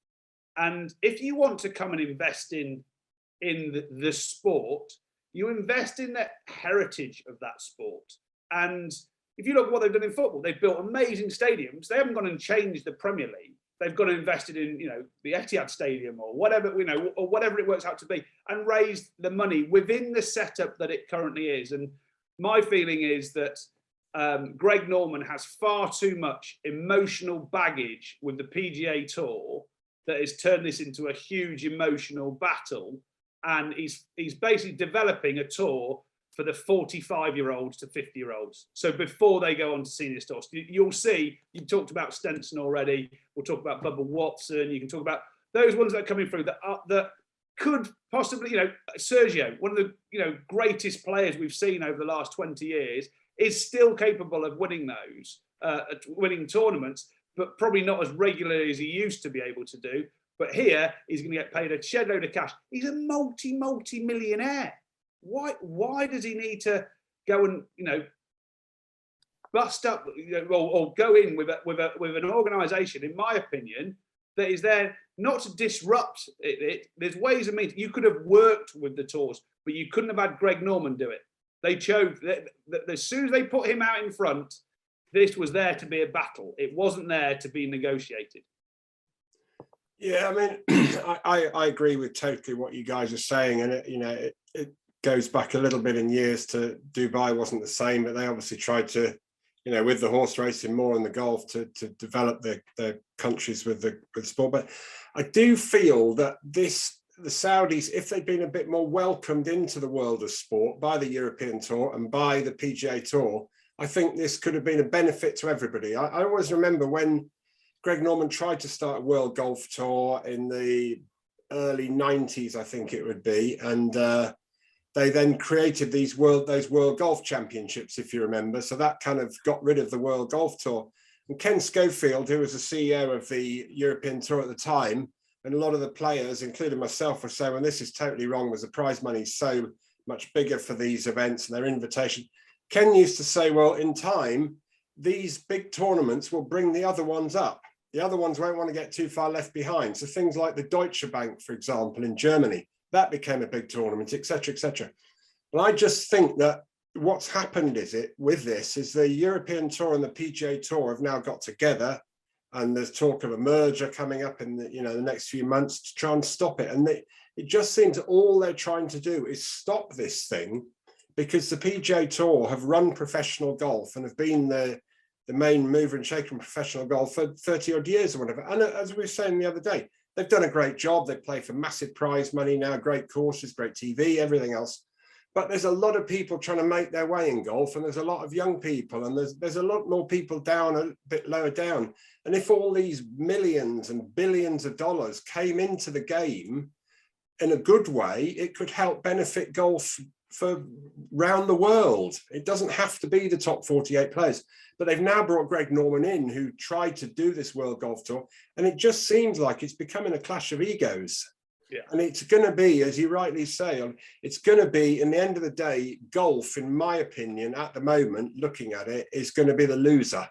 And if you want to come and invest in the sport, you invest in the heritage of that sport. And if you look at what they've done in football, they've built amazing stadiums. They haven't gone and changed the Premier League. They've gone and invested in, the Etihad Stadium or whatever, or whatever it works out to be, and raised the money within the setup that it currently is. And my feeling is that Greg Norman has far too much emotional baggage with the PGA Tour that has turned this into a huge emotional battle. And he's basically developing a tour for the 45-year-olds to 50-year-olds. So before they go on to senior tours, you'll see, you talked about Stenson already. We'll talk about Bubba Watson. You can talk about those ones that are coming through that could possibly, Sergio, one of the, greatest players we've seen over the last 20 years, is still capable of winning those, winning tournaments, but probably not as regularly as he used to be able to do. But here, he's going to get paid a shed load of cash. He's a multi-millionaire. Why does he need to go and bust up or go in with an organisation, in my opinion, that is there not to disrupt it? There's ways and means. You could have worked with the tours, but you couldn't have had Greg Norman do it. They chose as soon as they put him out in front, this was there to be a battle. It wasn't there to be negotiated. Yeah, I mean, I agree with totally what you guys are saying, and it goes back a little bit in years to Dubai wasn't the same, but they obviously tried to, with the horse racing more in the golf to develop their countries with the sport. But I do feel that the Saudis, if they'd been a bit more welcomed into the world of sport by the European Tour and by the PGA Tour, I think this could have been a benefit to everybody. I always remember when Greg Norman tried to start a World Golf Tour in the early 90s, I think it would be, and they then created those World Golf Championships, if you remember. So that kind of got rid of the World Golf Tour. And Ken Schofield, who was the CEO of the European Tour at the time, and a lot of the players, including myself, were saying, well, this is totally wrong, because the prize money is so much bigger for these events and their invitation. Ken used to say, well, in time, these big tournaments will bring the other ones up. The other ones won't want to get too far left behind. So things like the Deutsche Bank, for example, in Germany, that became a big tournament, et cetera, et cetera. Well, I just think that what's happened is the European Tour and the PGA Tour have now got together, and there's talk of a merger coming up in the next few months to try and stop it. And it just seems that all they're trying to do is stop this thing, because the PGA Tour have run professional golf and have been the main mover and shaker in professional golf for 30 odd years or whatever. And as we were saying the other day, they've done a great job. They play for massive prize money now, great courses, great TV, everything else. But there's a lot of people trying to make their way in golf, and there's a lot of young people, and there's a lot more people down a bit lower down. And if all these millions and billions of dollars came into the game in a good way, it could help benefit golf for around the world. It doesn't have to be the top 48 players. But they've now brought Greg Norman in, who tried to do this World Golf Tour, and it just seems like it's becoming a clash of egos. Yeah. And it's going to be, as you rightly say, it's going to be, in the end of the day, golf, in my opinion, at the moment, looking at it, is going to be the loser.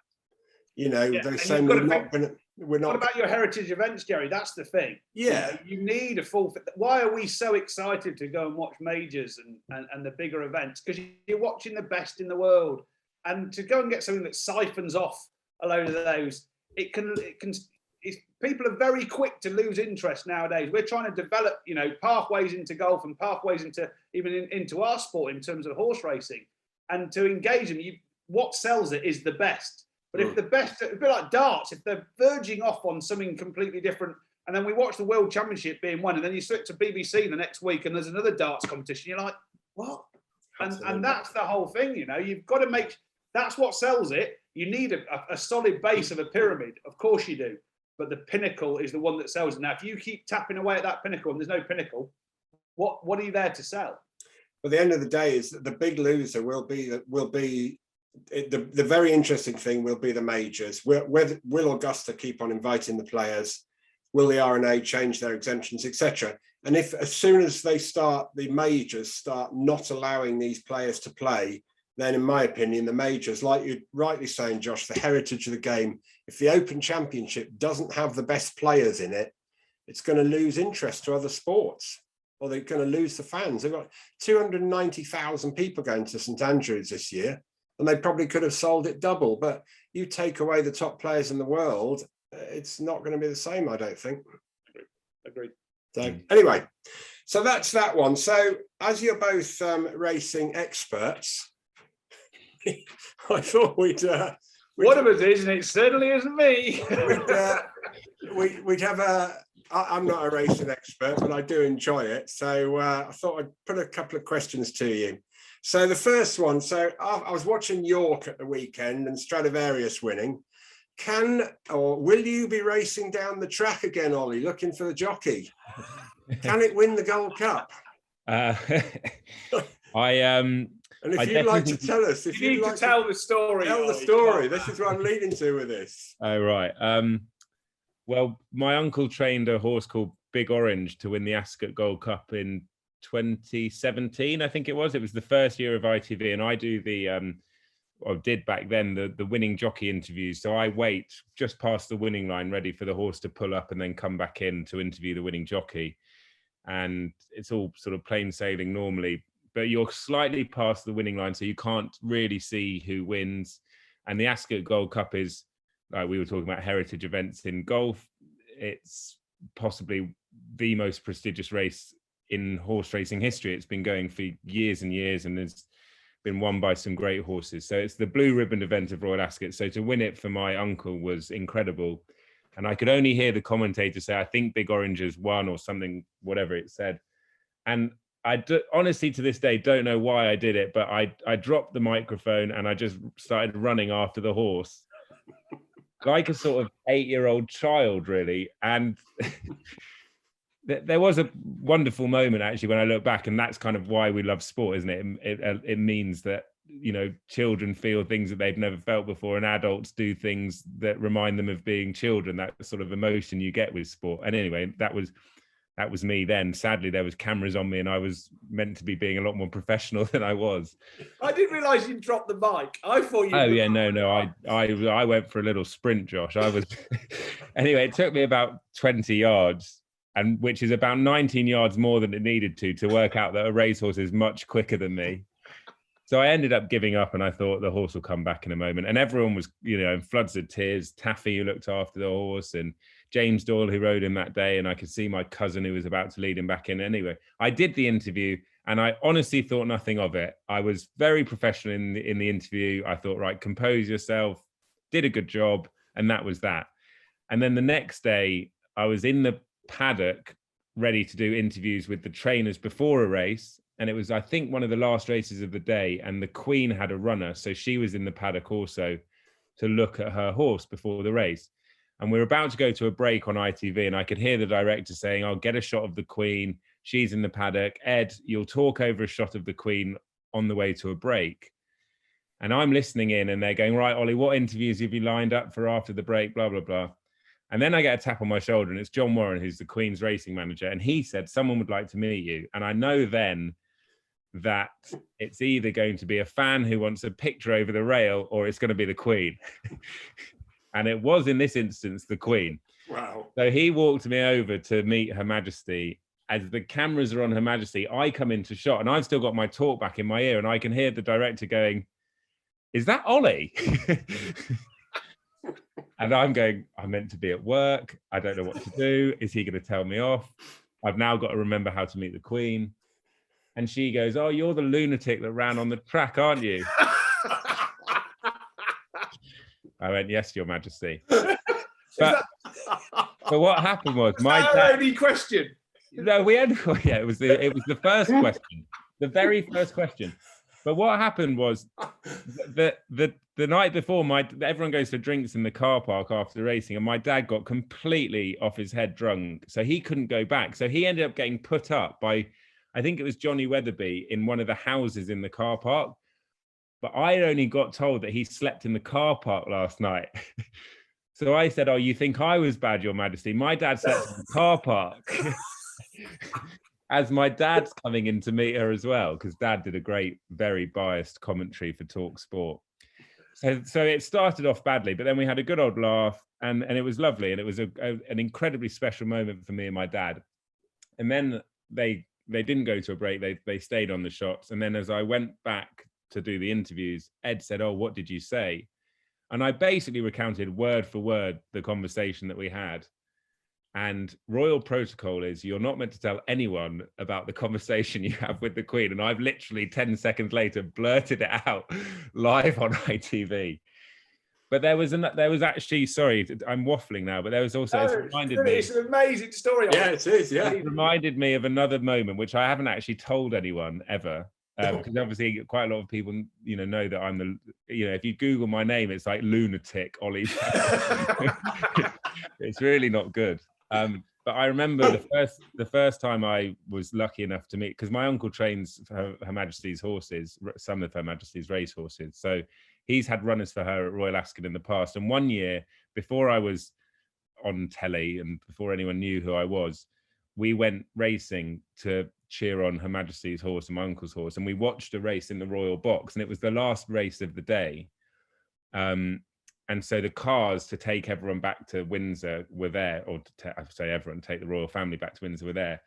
They're saying we're not. What about your heritage events, Jerry? That's the thing. Yeah. You need a full. Why are we so excited to go and watch majors and the bigger events? Because you're watching the best in the world. And to go and get something that siphons off a load of those, people are very quick to lose interest nowadays. We're trying to develop, pathways into golf and pathways into into our sport in terms of horse racing, and to engage them. What sells it is the best. But if the best, a bit like darts, if they're verging off on something completely different, and then we watch the World Championship being won, and then you switch to BBC the next week, and there's another darts competition, you're like, what? And that's the whole thing, You've got to make. That's what sells it. You need a solid base of a pyramid. Of course you do. But the pinnacle is the one that sells it. Now, if you keep tapping away at that pinnacle and there's no pinnacle, What are you there to sell? But the end of the day is that the big loser will be the very interesting thing will be the majors. Will Augusta keep on inviting the players? Will the R&A change their exemptions, etc.? And if as soon as the majors start not allowing these players to play, then in my opinion, the majors, like you're rightly saying, Josh, the heritage of the game, if the Open Championship doesn't have the best players in it, it's going to lose interest to other sports, or they're going to lose the fans. They've got 290,000 people going to St Andrews this year, and they probably could have sold it double. But you take away the top players in the world, it's not going to be the same, I don't think. Agreed. So anyway, so that's that one. So as you're both racing experts, I thought we'd one of us is, and it certainly isn't me. we'd have a. I'm not a racing expert, but I do enjoy it. So I thought I'd put a couple of questions to you. So the first one. So I was watching York at the weekend and Stradivarius winning. Can or will you be racing down the track again, Ollie, looking for the jockey? Can it win the Gold Cup? And if you'd like to tell us, if you need to tell the story. Tell the story. This is what I'm leading to with this. Oh, right. Well, my uncle trained a horse called Big Orange to win the Ascot Gold Cup in 2017, I think it was. It was the first year of ITV, and I do I did back then the winning jockey interviews. So I wait just past the winning line, ready for the horse to pull up and then come back in to interview the winning jockey. And it's all sort of plain sailing normally, but you're slightly past the winning line, so you can't really see who wins. And the Ascot Gold Cup is, like we were talking about heritage events in golf, it's possibly the most prestigious race in horse racing history. It's been going for years and years, and it's been won by some great horses. So it's the blue ribbon event of Royal Ascot. So to win it for my uncle was incredible. And I could only hear the commentator say, I think Big Orange has won or something, whatever it said. And honestly, to this day, don't know why I did it, but I dropped the microphone and I just started running after the horse. Like a sort of 8-year-old child, really. And there was a wonderful moment, actually, when I look back, and that's kind of why we love sport, isn't it? It means that, you know, children feel things that they've never felt before, and adults do things that remind them of being children, that sort of emotion you get with sport. And anyway, that was me then. Sadly, there was cameras on me and I was meant to be being a lot more professional than I was. I didn't realise you dropped the mic. I thought you... Oh, yeah, no. I went for a little sprint, Josh. I was... Anyway, it took me about 20 yards, and which is about 19 yards more than it needed to work out that a racehorse is much quicker than me. So I ended up giving up, and I thought the horse will come back in a moment. And everyone was, you know, in floods of tears. Taffy, who looked after the horse, and James Doyle, who rode him that day, and I could see my cousin who was about to lead him back in. Anyway, I did the interview, and I honestly thought nothing of it. I was very professional in the interview. I thought, right, compose yourself, did a good job, and that was that. And then the next day, I was in the paddock ready to do interviews with the trainers before a race. And it was, I think, one of the last races of the day, and the Queen had a runner. So she was in the paddock also to look at her horse before the race. And we were about to go to a break on ITV, and I could hear the director saying, I'll get a shot of the Queen. She's in the paddock. Ed, you'll talk over a shot of the Queen on the way to a break. And I'm listening in, and they're going, right, Ollie, what interviews have you lined up for after the break, blah, blah, blah. And then I get a tap on my shoulder, and it's John Warren, who's the Queen's racing manager. And he said, someone would like to meet you. And I know then that it's either going to be a fan who wants a picture over the rail, or it's going to be the Queen. And it was, in this instance, the Queen. Wow. So he walked me over to meet Her Majesty. As the cameras are on Her Majesty, I come into shot, and I've still got my talk back in my ear, and I can hear the director going, is that Ollie? And I'm going, I'm meant to be at work. I don't know what to do. Is he going to tell me off? I've now got to remember how to meet the Queen. And she goes, oh, you're the lunatic that ran on the track, aren't you? I went, yes, Your Majesty. But what happened was my dad... only question. No, we had... Yeah, it was the first question. The very first question. But what happened was the night before, everyone goes for drinks in the car park after the racing, and my dad got completely off his head drunk. So he couldn't go back. So he ended up getting put up by... I think it was Johnny Weatherby in one of the houses in the car park. But I only got told that he slept in the car park last night. So I said, "Oh, you think I was bad, Your Majesty? My dad slept in the car park." As my dad's coming in to meet her as well, because Dad did a great, very biased commentary for Talk Sport. So it started off badly, but then we had a good old laugh, and it was lovely, and it was an incredibly special moment for me and my dad. And then they didn't go to a break; they stayed on the shots. And then as I went back to do the interviews, Ed said, "Oh, what did you say?" And I basically recounted word for word the conversation that we had. And royal protocol is you're not meant to tell anyone about the conversation you have with the Queen. And I've literally 10 seconds later blurted it out live on ITV. But there was actually, sorry, I'm waffling now, but there was also, it's an amazing story. Yeah, it is, yeah. It reminded me of another moment, which I haven't actually told anyone ever. Because obviously quite a lot of people, know that I'm if you Google my name, it's like lunatic Oli Bell. It's really not good. But I remember the first time I was lucky enough to meet, because my uncle trains Her Majesty's horses, some of Her Majesty's race horses. So he's had runners for her at Royal Ascot in the past. And one year, before I was on telly and before anyone knew who I was, we went racing to cheer on Her Majesty's horse and my uncle's horse. And we watched a race in the Royal Box, and it was the last race of the day. And so the cars to take everyone back to Windsor were there, or I say everyone, take the royal family back to Windsor were there.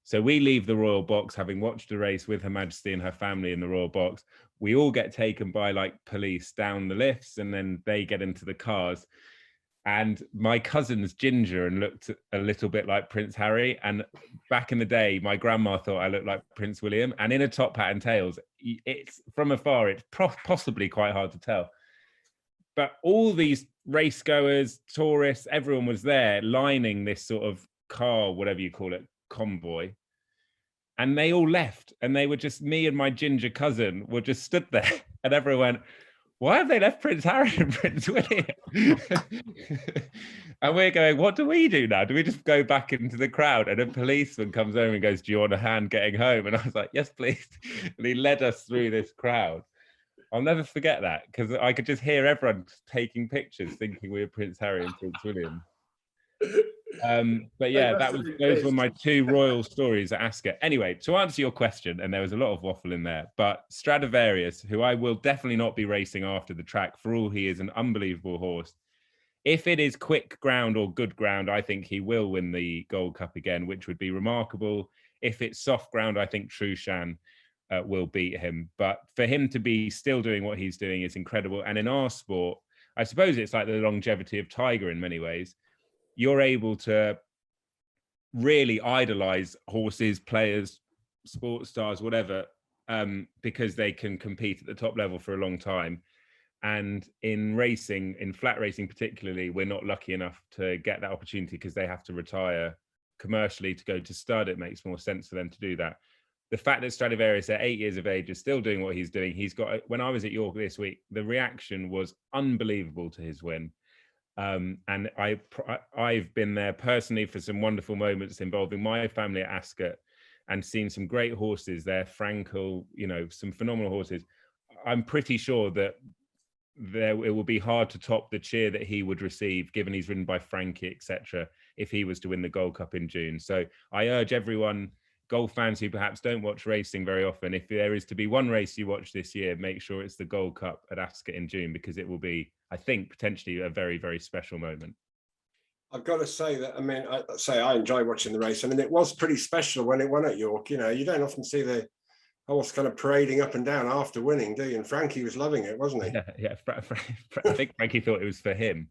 So we leave the Royal Box, having watched a race with Her Majesty and her family in the Royal Box. We all get taken by like police down the lifts, and then they get into the cars. And my cousin's ginger and looked a little bit like Prince Harry. And back in the day, my grandma thought I looked like Prince William. And in a top hat and tails, it's from afar, it's possibly quite hard to tell. But all these race goers, tourists, everyone was there lining this sort of car, whatever you call it, convoy. And they all left. And they were just, me and my ginger cousin were just stood there. And everyone went, "Why have they left Prince Harry and Prince William?" And we're going, "What do we do now? Do we just go back into the crowd?" And a policeman comes over and goes, "Do you want a hand getting home?" And I was like, "Yes, please." And he led us through this crowd. I'll never forget that, because I could just hear everyone taking pictures thinking we were Prince Harry and Prince William. But yeah, those were my two royal stories at Ascot. Anyway, to answer your question, and there was a lot of waffle in there, but Stradivarius, who I will definitely not be racing after the track, for all he is an unbelievable horse. If it is quick ground or good ground, I think he will win the Gold Cup again, which would be remarkable. If it's soft ground, I think Trushan will beat him. But for him to be still doing what he's doing is incredible. And in our sport, I suppose it's like the longevity of Tiger in many ways. You're able to really idolize horses, players, sports stars, whatever, because they can compete at the top level for a long time. And in racing, in flat racing particularly, we're not lucky enough to get that opportunity because they have to retire commercially to go to stud. It makes more sense for them to do that. The fact that Stradivarius at 8 years of age is still doing what he's doing, he's got, when I was at York this week, the reaction was unbelievable to his win. And I've been there personally for some wonderful moments involving my family at Ascot and seen some great horses there, Frankel, some phenomenal horses. I'm pretty sure that it will be hard to top the cheer that he would receive, given he's ridden by Frankie, etc., if he was to win the Gold Cup in June. So I urge everyone, golf fans who perhaps don't watch racing very often, if there is to be one race you watch this year, make sure it's the Gold Cup at Ascot in June, because it will be, I think, potentially a very, very special moment. I've got to say that, I enjoy watching the race. I mean, it was pretty special when it won at York. You don't often see the horse kind of parading up and down after winning, do you? And Frankie was loving it, wasn't he? Yeah. I think Frankie thought it was for him.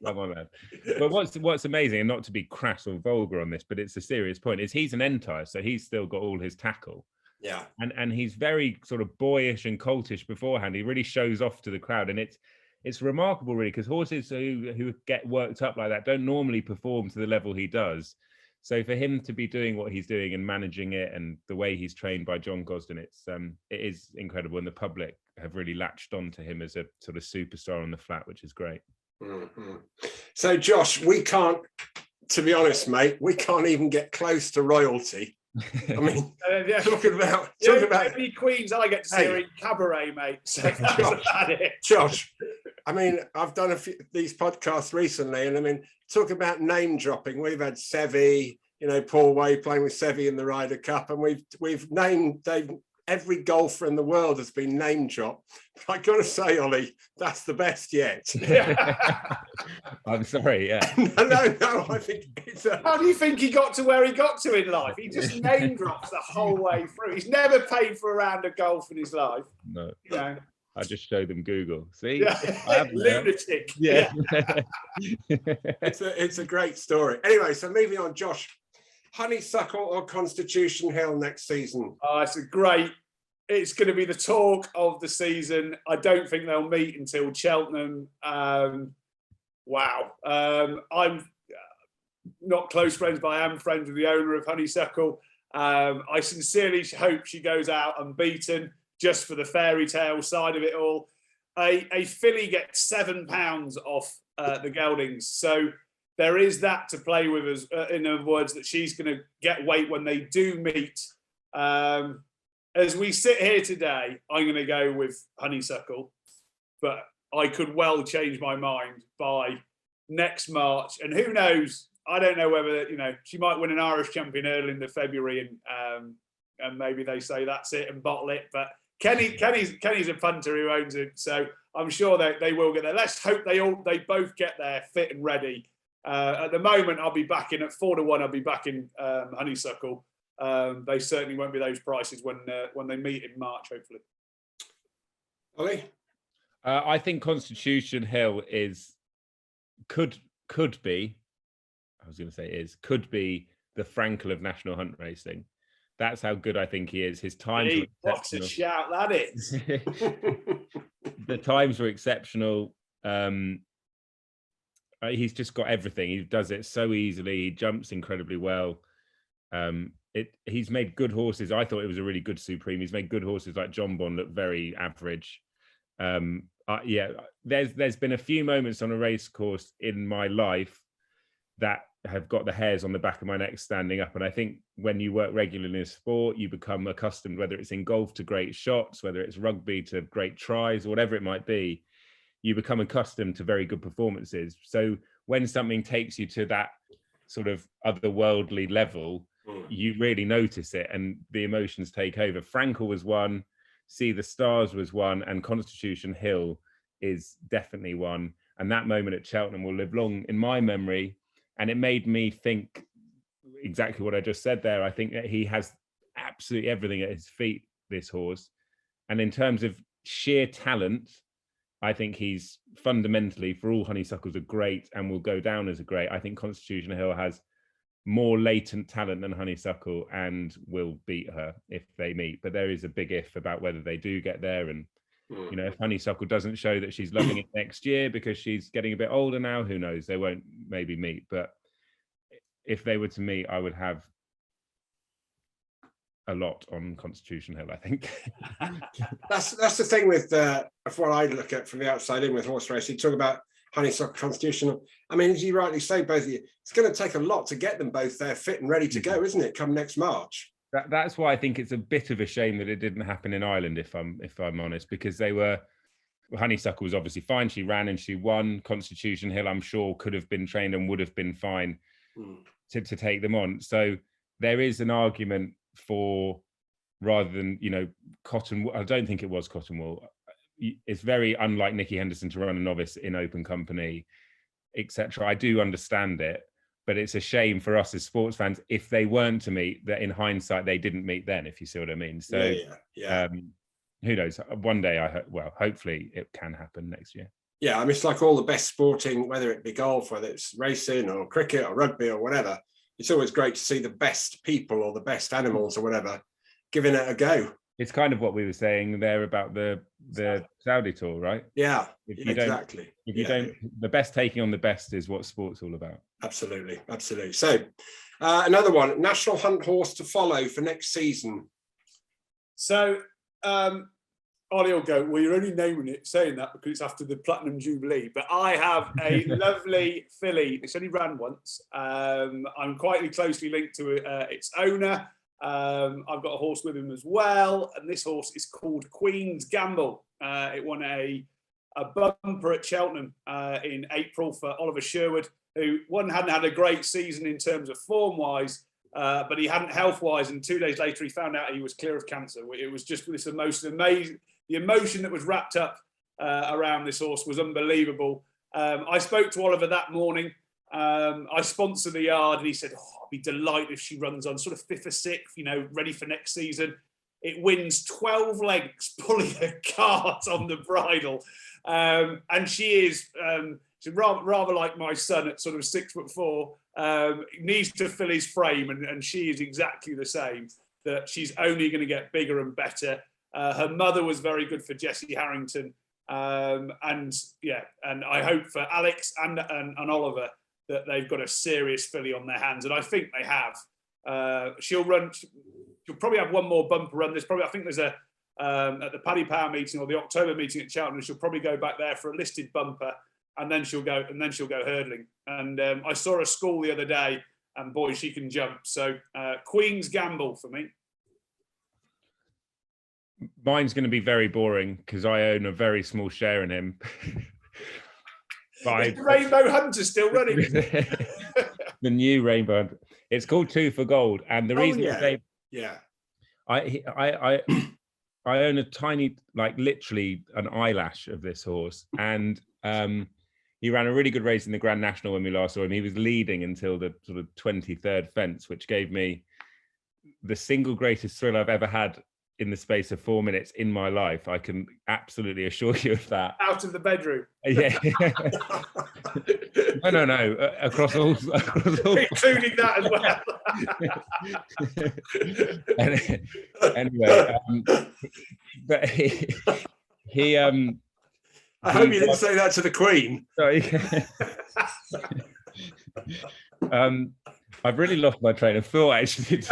Come on, man. But what's amazing, and not to be crass or vulgar on this, but it's a serious point, is he's an entire, so he's still got all his tackle. Yeah. And he's very sort of boyish and coltish beforehand. He really shows off to the crowd, and it's remarkable, really, because horses who get worked up like that don't normally perform to the level he does. So for him to be doing what he's doing and managing it, and the way he's trained by John Gosden, it is incredible. And the public have really latched on to him as a sort of superstar on the flat, which is great. Mm-hmm. So Josh, we can't, to be honest, mate, we can't even get close to royalty. I mean, yeah. talking about any queens I get to see are in cabaret, mate. So that's about it. Josh, I mean, I've done a few these podcasts recently, and I mean, talk about name dropping. We've had Seve, Paul Way playing with Seve in the Ryder Cup, and we've named every golfer in the world has been name dropped. But I got to say, Ollie, that's the best yet. I'm sorry, yeah. No, I think it's How do you think he got to where he got to in life? He just name drops the whole way through. He's never paid for a round of golf in his life. No. I just show them Google. See? Yeah. Lunatic. Yeah. It's a great story. Anyway, so moving on, Josh. Honeysuckle or Constitution Hill next season? Oh, it's going to be the talk of the season. I don't think they'll meet until Cheltenham. Wow. I'm not close friends, but I am friends with the owner of Honeysuckle. I sincerely hope she goes out unbeaten, just for the fairy tale side of it all. A filly gets £7 off the geldings. So there is that to play with, in other words, that she's going to get weight when they do meet. As we sit here today, I'm going to go with Honeysuckle, but I could well change my mind by next March. And who knows? I don't know whether, she might win an Irish champion early in the February, and maybe they say that's it and bottle it. But Kenny's a punter who owns it, so I'm sure they will get there. Let's hope they both get there fit and ready. At the moment, I'll be backing at 4-1. I'll be backing Honeysuckle. They certainly won't be those prices when they meet in March, hopefully. Ollie? I think Constitution Hill could be the Frankel of national hunt racing. That's how good I think he is. His times were exceptional. What a shout that is. The times were exceptional. He's just got everything. He does it so easily. He jumps incredibly well. He's made good horses. I thought it was a really good Supreme. He's made good horses like John Bond look very average. There's been a few moments on a race course in my life that have got the hairs on the back of my neck standing up. And I think when you work regularly in sport, you become accustomed, whether it's in golf to great shots, whether it's rugby to great tries, or whatever it might be, you become accustomed to very good performances. So when something takes you to that sort of otherworldly level, you really notice it and the emotions take over. Frankel was one, See the Stars was one, and Constitution Hill is definitely one. And that moment at Cheltenham will live long in my memory. And it made me think exactly what I just said there. I think that he has absolutely everything at his feet, this horse. And in terms of sheer talent, I think he's fundamentally, for all honeysuckles, are great and will go down as a great. I think Constitution Hill has more latent talent than Honeysuckle and will beat her if they meet. But there is a big if about whether they do get there. And, if Honeysuckle doesn't show that she's loving it next year because she's getting a bit older now, who knows? They won't maybe meet. But if they were to meet, I would have a lot on Constitution Hill, I think. That's the thing with what I look at from the outside in with horse racing. You talk about Honeysuckle, Constitution. I mean, as you rightly say, both of you, it's going to take a lot to get them both there fit and ready to go, isn't it, come next March? That's why I think it's a bit of a shame that it didn't happen in Ireland, if I'm honest, because Honeysuckle was obviously fine. She ran and she won. Constitution Hill, I'm sure, could have been trained and would have been fine to take them on. So there is an argument for, rather than, Cotton, I don't think it was Cotton Wool. It's very unlike Nicky Henderson to run a novice in open company, etc. I do understand it, but it's a shame for us as sports fans if they weren't to meet, that in hindsight they didn't meet then, if you see what I mean. So who knows? One day, hopefully it can happen next year. Yeah, I mean, it's like all the best sporting, whether it be golf, whether it's racing or cricket or rugby or whatever. It's always great to see the best people or the best animals or whatever giving it a go. It's kind of what we were saying there about the Saudi tour, right? Yeah, exactly. If you don't, the best taking on the best is what sport's all about. Absolutely. So another one, national hunt horse to follow for next season. So Ollie will go, well, you're only saying that because it's after the Platinum Jubilee, but I have a lovely filly. It's only ran once. I'm quite closely linked to its owner. I've got a horse with him as well, and this horse is called Queen's Gamble. It won a bumper at Cheltenham in April for Oliver Sherwood, who hadn't had a great season in terms of form-wise, but he hadn't health-wise, and 2 days later he found out he was clear of cancer. It was just this most amazing, the emotion that was wrapped up around this horse was unbelievable. I spoke to Oliver that morning. I sponsor the yard, and he said, I'll be delighted if she runs on sort of 5th or 6th, ready for next season. It wins 12 lengths, pulling a cart on the bridle. And she is she's rather like my son at sort of 6'4", needs to fill his frame, and she is exactly the same, that she's only going to get bigger and better. Her mother was very good for Jessie Harrington. And I hope for Alex and Oliver that they've got a serious filly on their hands, and I think they have. She'll probably have one more bumper run. I think there's a at the Paddy Power meeting or the October meeting at Cheltenham. She'll probably go back there for a listed bumper, and then she'll go hurdling. And I saw her school the other day, and boy, she can jump. So Queen's Gamble for me. Mine's going to be very boring because I own a very small share in him. Is the Rainbow Hunter still running? The new Rainbow Hunter. It's called 2 for Gold, and the reason I own a tiny, like literally an eyelash of this horse, and he ran a really good race in the Grand National when we last saw him. He was leading until the sort of 23rd fence, which gave me the single greatest thrill I've ever had in the space of 4 minutes in my life. I can absolutely assure you of that. Out of the bedroom. Yeah. No. Across all. Including that as well. Anyway, but he I hope you didn't say that to the Queen. Sorry. I've really lost my train of thought, actually.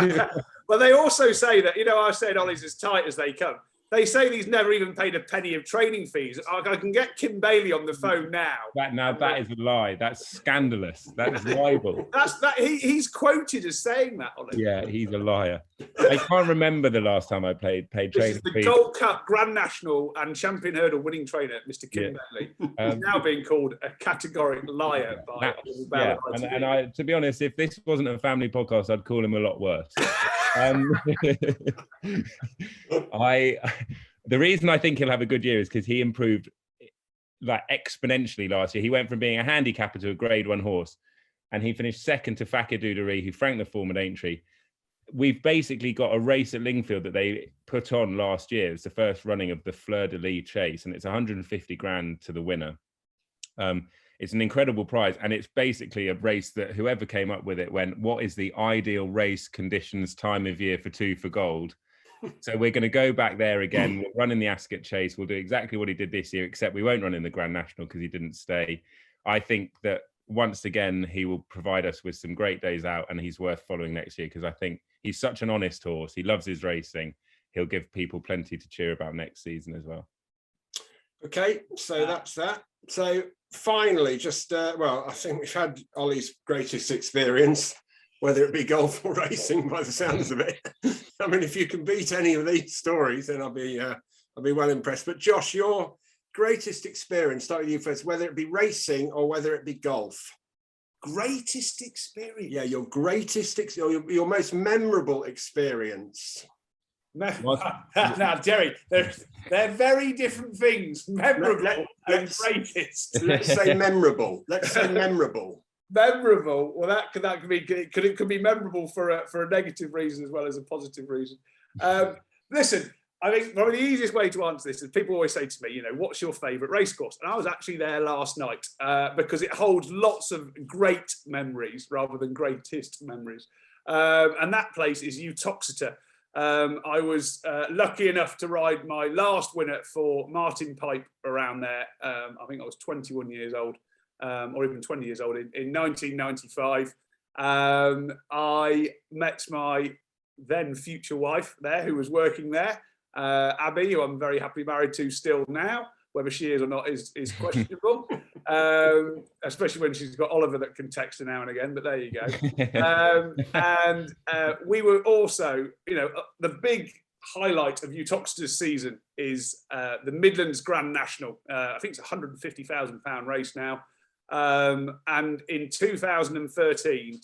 Well, they also say that, I said Ollie's as tight as they come. They say he's never even paid a penny of training fees. I can get Kim Bailey on the phone now. That is a lie. That's scandalous. That is libel. He's quoted as saying that, Ollie. Yeah, he's a liar. I can't remember the last time I paid training fees. The Gold Cup Grand National and Champion Hurdle winning trainer, Mr. Kim Bailey, is now being called a categoric liar by Oli Bell. And to be honest, if this wasn't a family podcast, I'd call him a lot worse. The reason I think he'll have a good year is because he improved like exponentially last year. He went from being a handicapper to a Grade 1 horse, and he finished second to Fakir Duderie, who franked the form at Aintree. We've basically got a race at Lingfield that they put on last year. It's the first running of the Fleur de Lis Chase, and it's 150 grand to the winner. It's an incredible prize, and it's basically a race that whoever came up with it went, what is the ideal race conditions time of year for 2 for Gold? So we're going to go back there again. We'll run in the Ascot Chase. We'll do exactly what he did this year, except we won't run in the Grand National because he didn't stay. I think that once again, he will provide us with some great days out, and he's worth following next year because I think he's such an honest horse. He loves his racing. He'll give people plenty to cheer about next season as well. Okay, so that's that. So finally, I think we've had Ollie's greatest experience, whether it be golf or racing, by the sounds of it. I mean, if you can beat any of these stories, then I'll be well impressed. But Josh, your greatest experience, start with you first, whether it be racing or whether it be golf. Greatest experience? Yeah, your greatest, your most memorable experience. Now, Jerry, they're very different things. Memorable and greatest. Let's say memorable. Memorable. Well, that could be memorable for a negative reason as well as a positive reason. Listen, I think probably the easiest way to answer this is people always say to me, what's your favourite racecourse? And I was actually there last night because it holds lots of great memories rather than greatest memories. And that place is Uttoxeter. I was lucky enough to ride my last winner for Martin Pipe around there. I think I was 21 years old, or even 20 years old in 1995. I met my then future wife there, who was working there, Abby, who I'm very happily married to still now. Whether she is or not is questionable. especially when she's got Oliver that can text her now and again. But there you go. And we were also, the big highlight of Utoxeter's season is the Midlands Grand National. I think it's a £150,000 race now. And in 2013,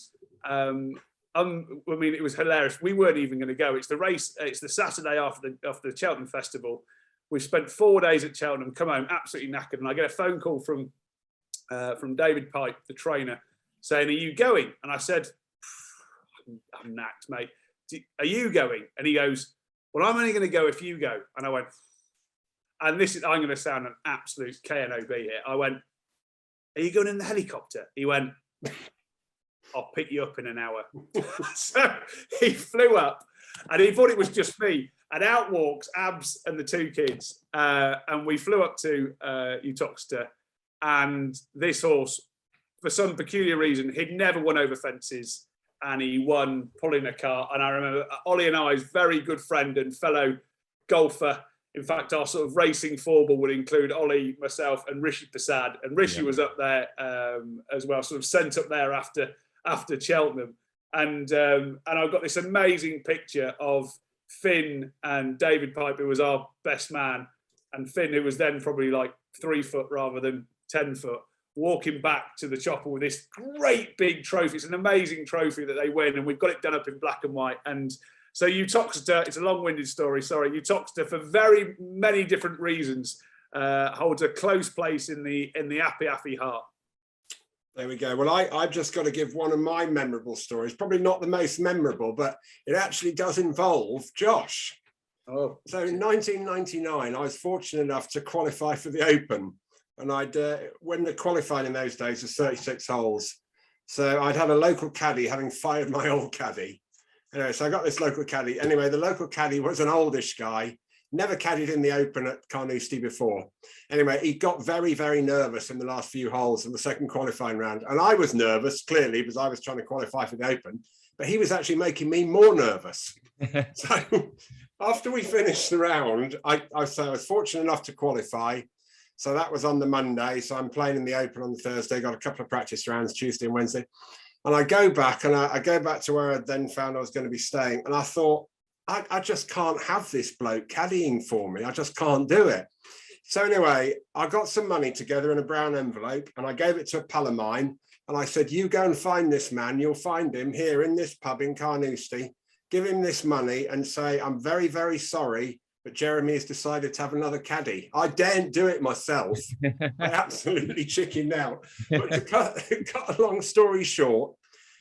it was hilarious. We weren't even going to go. It's the race. It's the Saturday after the Cheltenham Festival. We spent 4 days at Cheltenham, come home absolutely knackered, and I get a phone call from David Pipe, the trainer, saying, "Are you going?" And I said, "I'm knacked, mate. Are you going?" And he goes, "Well, I'm only going to go if you go." And I went, and I'm going to sound an absolute KNOB here. I went, "Are you going in the helicopter?" He went, "I'll pick you up in an hour." So he flew up, and he thought it was just me. And out walks Abs and the two kids, and we flew up to Utoxeter. And this horse, for some peculiar reason, he'd never won over fences, and he won pulling a cart. And I remember Ollie and I's very good friend and fellow golfer. In fact, our sort of racing four-ball would include Ollie, myself, and Rishi Prasad. And Rishi was up there as well, sort of sent up there after Cheltenham. And I've got this amazing picture of Finn and David Pipe, who was our best man, and Finn, who was then probably like 3 foot rather than 10 foot, walking back to the chopper with this great big trophy. It's an amazing trophy that they win, and we've got it done up in black and white. And so Utoxeter, it's a long-winded story, sorry. Utoxeter, for very many different reasons, holds a close place in the Apiafi heart. There we go. Well, I've just got to give one of my memorable stories, probably not the most memorable, but it actually does involve Josh. Oh. So in 1999, I was fortunate enough to qualify for the Open. And when the qualifying in those days was 36 holes. So I'd had a local caddy, having fired my old caddy. Anyway, so I got this local caddy. Anyway, the local caddy was an oldish guy, never caddied in the Open at Carnoustie before. Anyway, he got very, very nervous in the last few holes in the second qualifying round. And I was nervous, clearly, because I was trying to qualify for the Open. But he was actually making me more nervous. So after we finished the round, I was fortunate enough to qualify. So that was on the Monday. So I'm playing in the Open on the Thursday, got a couple of practice rounds Tuesday and Wednesday. And I go back to where I then found I was going to be staying. And I thought, I just can't have this bloke caddying for me. I just can't do it. So anyway, I got some money together in a brown envelope and I gave it to a pal of mine. And I said, "You go and find this man. You'll find him here in this pub in Carnoustie. Give him this money and say, I'm very, very sorry, but Jeremy has decided to have another caddy." I daren't do it myself. I absolutely chickened out. But to cut a long story short,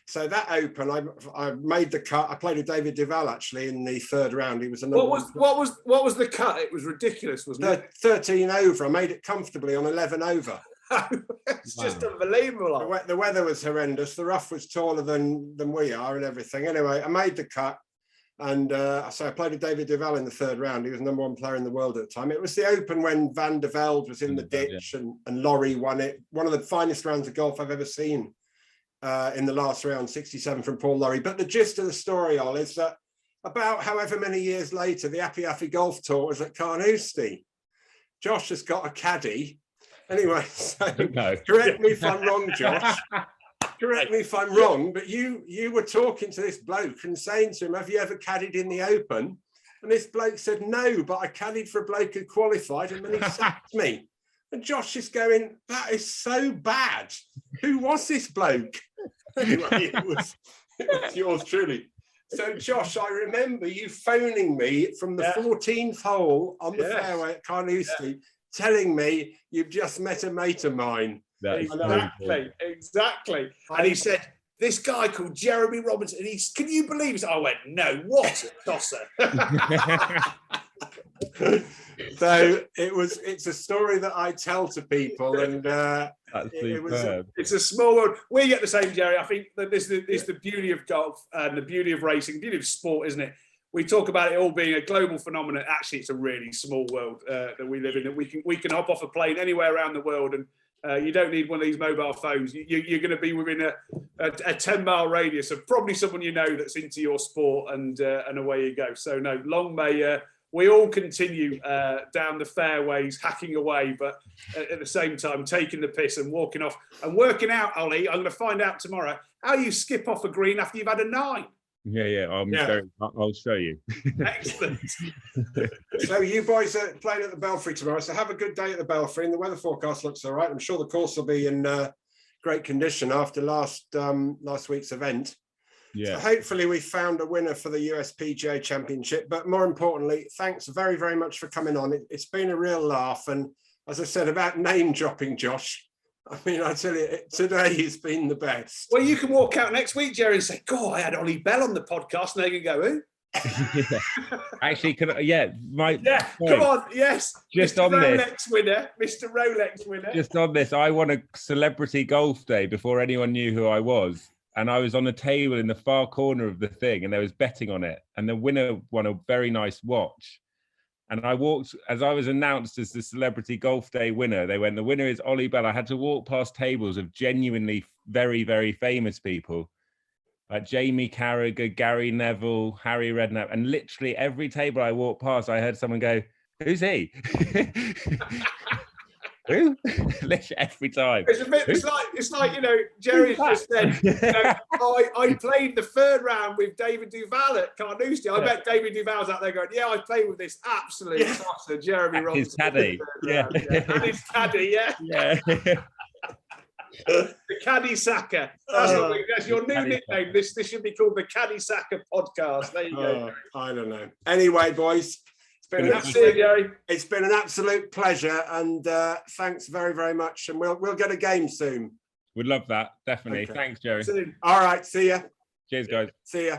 so that Open, I made the cut. I played with David Duval actually in the third round. He was another. What was the cut? It was ridiculous, wasn't it? 13 over. I made it comfortably on 11 over. It's just unbelievable. The weather was horrendous. The rough was taller than we are and everything. Anyway, I made the cut. And so I played with David Duval in the third round. He was the #1 player in the world at the time. It was the Open when Van der Velde was in the ditch and Laurie won it. One of the finest rounds of golf I've ever seen in the last round, 67 from Paul Laurie. But the gist of the story, Ol, is that about however many years later, the Apiafi Golf Tour was at Carnoustie. Josh has got a caddy. Anyway, so correct me if I'm wrong, Josh. Correct me if I'm wrong, but you were talking to this bloke and saying to him, "Have you ever caddied in the Open?" And this bloke said, "No, but I caddied for a bloke who qualified and then he sacked me." And Josh is going, "That is so bad. Who was this bloke?" Anyway, it was yours truly. So Josh, I remember you phoning me from the 14th hole on the fairway at Carnoustie, telling me you've just met a mate of mine. Exactly. And he said, "This guy called Jeremy Robinson." And can you believe it? I went, "No, what a tosser." So it's a story that I tell to people, and it's a small world. We get the same, Jerry. I think that this is the beauty of golf and the beauty of racing, the beauty of sport, isn't it? We talk about it all being a global phenomenon. Actually, it's a really small world that we live in. That we can hop off a plane anywhere around the world, and you don't need one of these mobile phones. You're going to be within a 10-mile radius of probably someone you know that's into your sport, and away you go. So no, long we all continue down the fairways, hacking away, but at the same time taking the piss and walking off and working out, Ollie. I'm going to find out tomorrow how you skip off a green after you've had a 9. Yeah. I'll show you. Excellent. So you boys are playing at the Belfry tomorrow. So have a good day at the Belfry. And the weather forecast looks all right. I'm sure the course will be in great condition after last week's event. Yeah. So hopefully we found a winner for the USPGA Championship. But more importantly, thanks very, very much for coming on. It's been a real laugh. And as I said about name dropping, Josh, I mean, I tell you, today has been the best. Well, you can walk out next week, Jerry, and say, God, I had Oli Bell on the podcast. And they can go, who? Actually, come on, yes. Just Mr. on Mr. Rolex winner. Just on this, I won a celebrity golf day before anyone knew who I was. And I was on a table in the far corner of the thing and there was betting on it. And the winner won a very nice watch. And I walked, as I was announced as the celebrity golf day winner, they went, the winner is Oli Bell. I had to walk past tables of genuinely very, very famous people. Like Jamie Carragher, Gary Neville, Harry Redknapp. And literally every table I walked past, I heard someone go, who's he? Who? Literally every time. It's a bit. It's like Jerry's just said. I played the 3rd round with David Duval at Carnoustie. I bet David Duval's out there going, "Yeah, I played with this absolute tosser, Jeremy Robinson." His caddy, and his caddy, yeah. The Caddy Sacker. That's your new nickname. This should be called the Caddy Sacker podcast. There you go. I don't know. Anyway, boys. It's been an absolute pleasure, and thanks very, very much. And we'll get a game soon. We'd love that, definitely. Okay. Thanks, Jerry. All right, see ya. Cheers, guys. See ya.